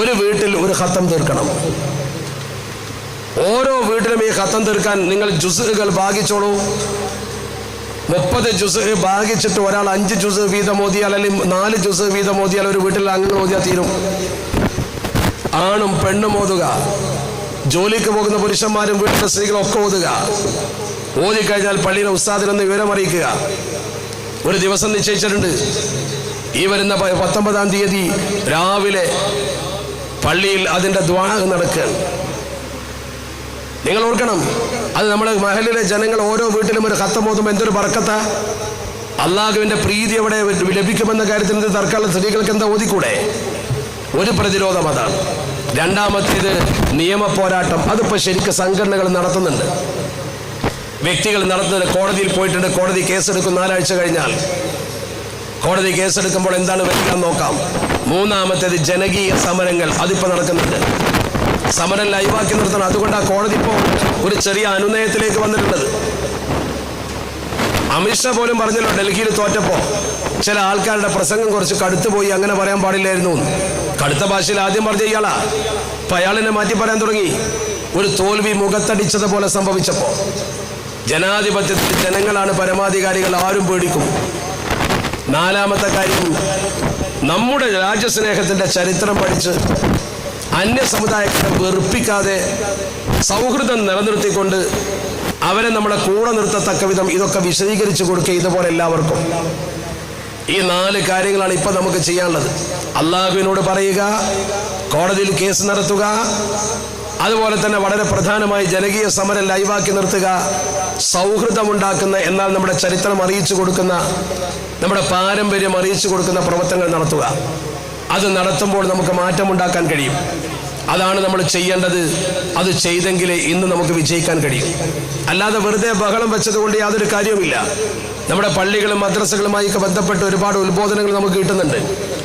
ഒരു വീട്ടിൽ ഒരു ഖത്തം തീർക്കണം. ഓരോ വീട്ടിലും ഈ ഖത്തം തീർക്കാൻ നിങ്ങൾ ജുസുകൾ ഭാഗിച്ചോളൂ. 30 ജുസ് ഭാഗിച്ചിട്ട് ഒരാൾ 5 ജുസ് വീതം ഓതിയാൽ, അല്ലെങ്കിൽ 4 ജുസ് വീതം ഓതിയാൽ ഒരു വീട്ടിൽ അംഗങ്ങൾ ഓതിയാൽ തീരും. ആണും പെണ്ണും ഓതുക, ജോലിക്ക് പോകുന്ന പുരുഷന്മാരും വീട്ടിലെ സ്ത്രീകളും ഒക്കെ ഓതുക. ഓതിക്കഴിഞ്ഞാൽ പള്ളിയിലെ ഉസ്താദിനൊന്ന് വിവരം അറിയിക്കുക. ഒരു ദിവസം നിശ്ചയിച്ചിട്ടുണ്ട്, ഈ വരുന്ന 19-ാം തീയതി രാവിലെ പള്ളിയിൽ അതിൻ്റെ ദുആ നടക്കുകയാണ്. നിങ്ങൾ ഓർക്കണം, അത് നമ്മുടെ മഹലിലെ ജനങ്ങൾ ഓരോ വീട്ടിലും ഒരു ഖത്തം ഓതുമ്പോൾ എന്തൊരു ബർക്കത്താ. അള്ളാഹുവിൻ്റെ പ്രീതി എവിടെ ലഭിക്കുമെന്ന കാര്യത്തിൽ ഇത് തർക്കമുള്ള സ്ത്രീകൾക്ക് എന്താ ഓതിക്കൂടെ? ഒരു പ്രതിരോധം അതാണ്. രണ്ടാമത്തേത് നിയമ പോരാട്ടം. അതിപ്പോൾ ശരിക്കും സംഘടനകൾ നടത്തുന്നുണ്ട്, വ്യക്തികൾ നടത്തുന്നുണ്ട്. കോടതിയിൽ പോയിട്ടുണ്ട്, കോടതി കേസെടുക്കും. 4 ആഴ്ച കഴിഞ്ഞാൽ കോടതി കേസെടുക്കുമ്പോൾ എന്താണ് വരിക നോക്കാം. മൂന്നാമത്തേത് ജനകീയ സമരങ്ങൾ. അതിപ്പോൾ നടക്കുന്നുണ്ട്. സമരം ലൈവാക്കി നിർത്തണം. അതുകൊണ്ടാണ് കോടതി ഇപ്പോൾ ഒരു ചെറിയ അനുനയത്തിലേക്ക് വന്നിട്ടുള്ളത്. അമിത്ഷാ പോലും പറഞ്ഞല്ലോ, ഡൽഹിയിൽ തോറ്റപ്പോൾ ചില ആൾക്കാരുടെ പ്രസംഗം കുറച്ച് കടുത്തുപോയി, അങ്ങനെ പറയാൻ പാടില്ലായിരുന്നു. കടുത്ത ഭാഷയിൽ ആദ്യം പറഞ്ഞ ഇയാളാ, അപ്പം അയാളിനെ മാറ്റി പറയാൻ തുടങ്ങി. ഒരു തോൽവി മുഖത്തടിച്ചതുപോലെ സംഭവിച്ചപ്പോൾ. ജനാധിപത്യത്തിൽ ജനങ്ങളാണ് പരമാധികാരികൾ, ആരും പേടിക്കും. 4-ാമത്തെ കാര്യം, നമ്മുടെ രാജ്യസ്നേഹത്തിൻ്റെ ചരിത്രം പഠിച്ച് അന്യ സമുദായത്തെ വെറുപ്പിക്കാതെ സൗഹൃദം നിലനിർത്തിക്കൊണ്ട് അവരെ നമ്മുടെ കൂടെ നിർത്തത്തക്ക വിധം ഇതൊക്കെ വിശദീകരിച്ചു കൊടുക്കുക, ഇതുപോലെ എല്ലാവർക്കും. ഈ 4 കാര്യങ്ങളാണ് ഇപ്പം നമുക്ക് ചെയ്യാനുള്ളത്. അള്ളാഹുവിനോട് പറയുക, കോടതിയിൽ കേസ് നടത്തുക, അതുപോലെ തന്നെ വളരെ പ്രധാനമായി ജനകീയ സമരം ലൈവാക്കി നിർത്തുക, സൗഹൃദമുണ്ടാക്കുന്ന, എന്നാൽ നമ്മുടെ ചരിത്രം അറിയിച്ചു കൊടുക്കുന്ന, നമ്മുടെ പാരമ്പര്യം അറിയിച്ചു കൊടുക്കുന്ന പ്രവർത്തനങ്ങൾ നടത്തുക. അത് നടത്തുമ്പോൾ നമുക്ക് മാറ്റമുണ്ടാക്കാൻ കഴിയും. അതാണ് നമ്മൾ ചെയ്യേണ്ടത്. അത് ചെയ്തെങ്കിലേ ഇന്ന് നമുക്ക് വിജയിക്കാൻ കഴിയും. അല്ലാതെ വെറുതെ ബഹളം വെച്ചതുകൊണ്ട് യാതൊരു കാര്യവുമില്ല. നമ്മുടെ പള്ളികളും മദ്രസകളുമായി ബന്ധപ്പെട്ട് ഒരുപാട് ഉത്ബോധനങ്ങൾ നമുക്ക് കിട്ടുന്നുണ്ട്.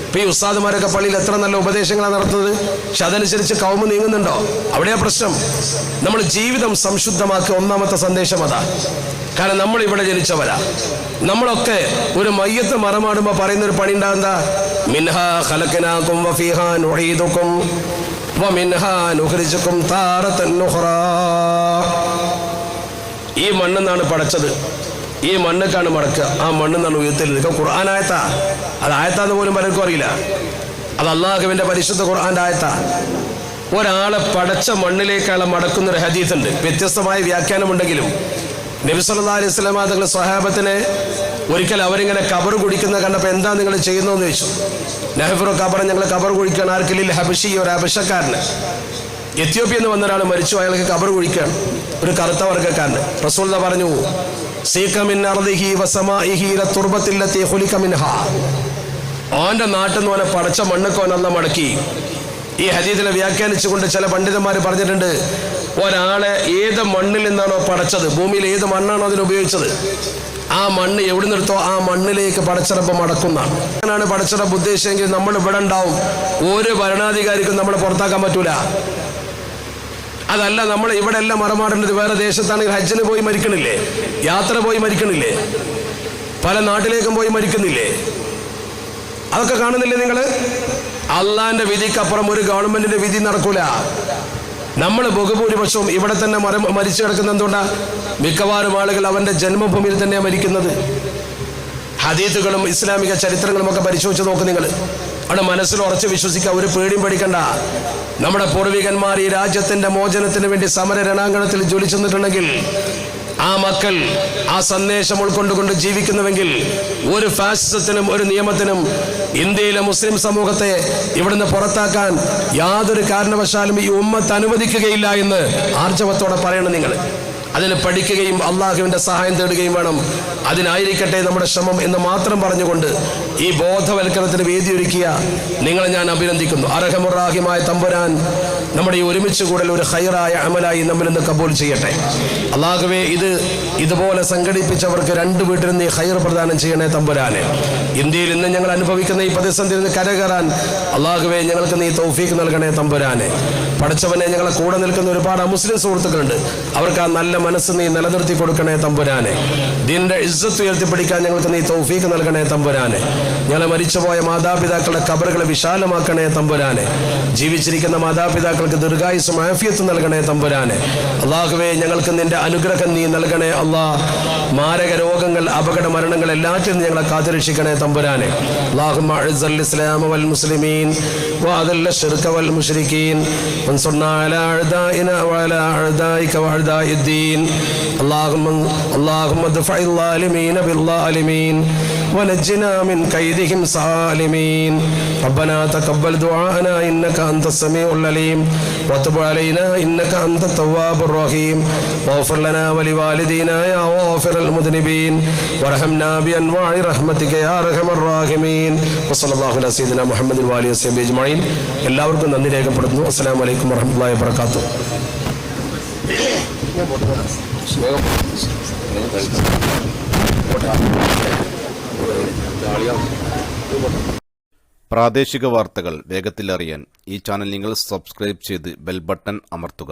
ഇപ്പോൾ ഈ ഉസ്താദുമാരൊക്കെ പള്ളിയിൽ എത്ര നല്ല ഉപദേശങ്ങളാണ് നടത്തുന്നത്. പക്ഷെ അതനുസരിച്ച് കൗമ നീങ്ങുന്നുണ്ടോ? അവിടെയാ പ്രശ്നം. നമ്മൾ ജീവിതം സംശുദ്ധമാക്കുക. ഒന്നാമത്തെ സന്ദേശം അതാ. കാരണം നമ്മൾ ഇവിടെ ജനിച്ചവരാ. നമ്മളൊക്കെ ഒരു മയ്യത്ത് മറമാടുമ്പോൾ പറയുന്നൊരു പണി ഉണ്ടാകുന്ന, മിൻഹാ ഖലഖനാകും വഫീഹാ നുഈദുകും വമിൻഹാ നുഖ്രിജുകും താറതൻ ഉഖ്റാ. ഈ മണ്ണെന്നാണ് പടച്ചത്, ഈ മണ്ണക്കാണ് മടക്കുക, ആ മണ്ണെന്നാണ് ഉയർത്തൽ. ഖുർആനായത്താ. അത് ആയത്താന്ന് പോലും പലർക്കും അറിയില്ല. അത് അള്ളാഹുവിൻ്റെ പരിശുദ്ധ ഖുർആൻ്റെ ആയത്താ. ഒരാളെ പടച്ച മണ്ണിലേക്കാണ് മടക്കുന്നൊരു ഹദീസ് ഉണ്ട്. വ്യത്യസ്തമായ വ്യാഖ്യാനമുണ്ടെങ്കിലും നബി സല്ലല്ലാഹു അലൈഹി വസല്ലം തങ്ങൾ സ്വഹാബത്തിനെ ഒരിക്കൽ അവരിങ്ങനെ കബർ കുടിക്കുന്ന കണ്ടപ്പോൾ എന്താ നിങ്ങൾ ചെയ്യുന്നതെന്ന് ചോദിച്ചു. നഹ്ഫറു കബർ, ഞങ്ങൾ കബർ കുഴിക്കുകയാണ്. ആർക്കില്ല? ഹബഷി, ഒരു ഹബശക്കാരന്. എത്യോപ്യയിൽ നിന്ന് വന്ന ഒരാൾ മരിച്ചു, അയാൾക്ക് കബർ കുഴിക്കുകയാണ്, ഒരു കറുത്ത വർഗ്ഗക്കാരന്. റസൂൽ പറഞ്ഞു, ഓന്റെ നാട്ടിൽ നിന്ന് ഓനെ പടച്ച മണ്ണൊക്കെ ഓനല്ല മടക്കി. ഈ ഹദീസിനെ വ്യാഖ്യാനിച്ചുകൊണ്ട് ചില പണ്ഡിതന്മാർ പറഞ്ഞിട്ടുണ്ട്, ഒരാളെ ഏത് മണ്ണിൽ നിന്നാണോ പടച്ചത്, ഭൂമിയിൽ ഏത് മണ്ണാണോ അതിന് ഉപയോഗിച്ചത്, ആ മണ്ണ് എവിടെ നിർത്തോ ആ മണ്ണിലേക്ക് പടച്ചിറപ്പ് മടക്കുന്നതാണ്. അങ്ങനെയാണ് പടച്ചിറപ്പ് ഉദ്ദേശിച്ചെങ്കിൽ നമ്മൾ ഇവിടെ ഉണ്ടാവും. ഒരു ഭരണാധികാരിക്കും നമ്മളെ പുറത്താക്കാൻ പറ്റൂല. അതല്ല, നമ്മൾ ഇവിടെ എല്ലാം മറമാടേണ്ടത്. വേറെ ദേശത്താണെങ്കിൽ ഹജ്ജിന് പോയി മരിക്കണില്ലേ, യാത്ര പോയി മരിക്കണില്ലേ, പല നാട്ടിലേക്കും പോയി മരിക്കുന്നില്ലേ? അതൊക്കെ കാണുന്നില്ലേ നിങ്ങൾ? അള്ളാന്റെ വിധിക്കപ്പുറം ഒരു ഗവൺമെന്റിന്റെ വിധി നടക്കൂല. നമ്മൾ ബഹുഭൂരിപക്ഷവും ഇവിടെ തന്നെ മരിച്ചു കിടക്കുന്ന എന്തുകൊണ്ടാ? മിക്കവാറും ആളുകൾ അവന്റെ ജന്മഭൂമിയിൽ തന്നെയാണ് മരിക്കുന്നത്. ഹദീസുകളും ഇസ്ലാമിക ചരിത്രങ്ങളും ഒക്കെ പരിശോധിച്ച് നോക്കും നിങ്ങൾ. അവിടെ മനസ്സിൽ ഉറച്ച് വിശ്വസിക്കുക, ഒരു പേടിയും പേടിക്കണ്ട. നമ്മുടെ പൂർവികന്മാർ ഈ രാജ്യത്തിന്റെ മോചനത്തിന് വേണ്ടി സമര രണാങ്കണത്തിൽ ജ്വലിച്ചു നിന്നിട്ടുണ്ടെങ്കിൽ, ആ മക്കൾ ആ സന്ദേശം ഉൾക്കൊണ്ടുകൊണ്ട് ജീവിക്കുന്നുവെങ്കിൽ, ഒരു ഫാസിസത്തിനും ഒരു നിയമത്തിനും ഇന്ത്യയിലെ മുസ്ലിം സമൂഹത്തെ ഇവിടുന്ന് പുറത്താക്കാൻ യാതൊരു കാരണവശാലും ഈ ഉമ്മത്ത് അനുവദിക്കുകയില്ല എന്ന് ആർജവത്തോടെ പറയണം നിങ്ങൾ. അതിന് പഠിക്കുകയും അള്ളാഹുവിന്റെ സഹായം തേടുകയും വേണം. അതിനായിരിക്കട്ടെ നമ്മുടെ ശ്രമം എന്ന് മാത്രം പറഞ്ഞുകൊണ്ട് ഈ ബോധവൽക്കരണത്തിന് വേദിയൊരുക്കിയ നിങ്ങളെ ഞാൻ അഭിനന്ദിക്കുന്നു. അർഹമുറാഹിമായ തമ്പുരാൻ നമ്മുടെ ഈ ഒരുമിച്ച് കൂടൽ ഒരു ഖൈറായ അമലായി നമ്മിൽ നിന്ന് കബൂൽ ചെയ്യട്ടെ. അള്ളാഹുവേ, ഇതുപോലെ സംഘടിപ്പിച്ചവർക്ക് രണ്ട് വീട്ടിൽ നിന്ന് ഈ ഖൈർ പ്രദാനം ചെയ്യണേ തമ്പുരാനെ. ഇന്ത്യയിൽ ഇന്ന് ഞങ്ങൾ അനുഭവിക്കുന്ന ഈ പ്രതിസന്ധിയിൽ നിന്ന് കരകയറാൻ അള്ളാഹുവേ ഞങ്ങൾക്ക് നീ തൗഫീഖ് നൽകണേ തമ്പുരാനെ. പഠിച്ചവനെ, ഞങ്ങളെ കൂടെ നിൽക്കുന്ന ഒരുപാട് മുസ്ലിം സുഹൃത്തുക്കളുണ്ട്, അവർക്ക് ആ നല്ല മനസ്സ് നീ നിലനിർത്തി കൊടുക്കണേ തമ്പുരാനെ. ദീനിന്റെ ഇസ്സത്ത് ഉയർത്തിപ്പിടിക്കാൻ ഞങ്ങൾക്ക് നീ തൗഫീഖ് നൽകണേ തമ്പുരാനെ. ഞങ്ങളെ മരിച്ചുപോയ മാതാപിതാക്കളുടെ ഖബറുകളെ വിശാലമാക്കണേ തമ്പുരാനെ. ജീവിച്ചിരിക്കുന്ന മാതാപിതാക്കൾക്ക് ദീർഘായുസ്സും ആഫിയത്തും നൽകണേ തമ്പുരാനെ. അള്ളാഹുവേ, ഞങ്ങൾക്ക് നിന്റെ അനുഗ്രഹം നീ നൽകണേ അള്ളാഹ്. മാരക രോഗങ്ങൾ, അപകട മരണങ്ങൾ എല്ലാറ്റിനും ഞങ്ങളെ കാത്തുരക്ഷിക്കണേ തമ്പുരാനെ. അല്ലാഹുമ്മ അഇസ്സൽ ഇസ്ലാമ വൽ മുസ്ലിമീൻ വഅദില്ല ശിർക വൽ മുശ്രികീൻ വൻസുർനാ അലാ അഅദാഇനാ വഅലാ അഅദാഇക വഅഅദാഇദ്ദീൻ. അല്ലാഹുമ്മ ദഫഇൽ ളാലിമീന ബിൽ ളാലിമീൻ ونجنا من كيدهم سالمين. ربنا تقبل دعاءنا إنك أنت السميع العليم وتب علينا إنك أنت التواب الرحيم واغفر لنا ولوالدينا يا غافر المذنبين وارحمنا بأنواع رحمتك يا أرحم الراحمين. وصلى الله على سيدنا محمد وآله وصحبه أجمعين. എല്ലാവർക്കും നന്ദി രേഖപ്പെടുത്തുന്നു. അസ്സലാമു അലൈക്കും വറഹ്മത്തുള്ളാഹി വബറകാതുഹു. പ്രാദേശിക വാർത്തകൾ വേഗത്തിൽ അറിയാൻ ഈ ചാനൽ നിങ്ങൾ സബ്സ്ക്രൈബ് ചെയ്ത് ബെൽ ബട്ടൺ അമർത്തുക.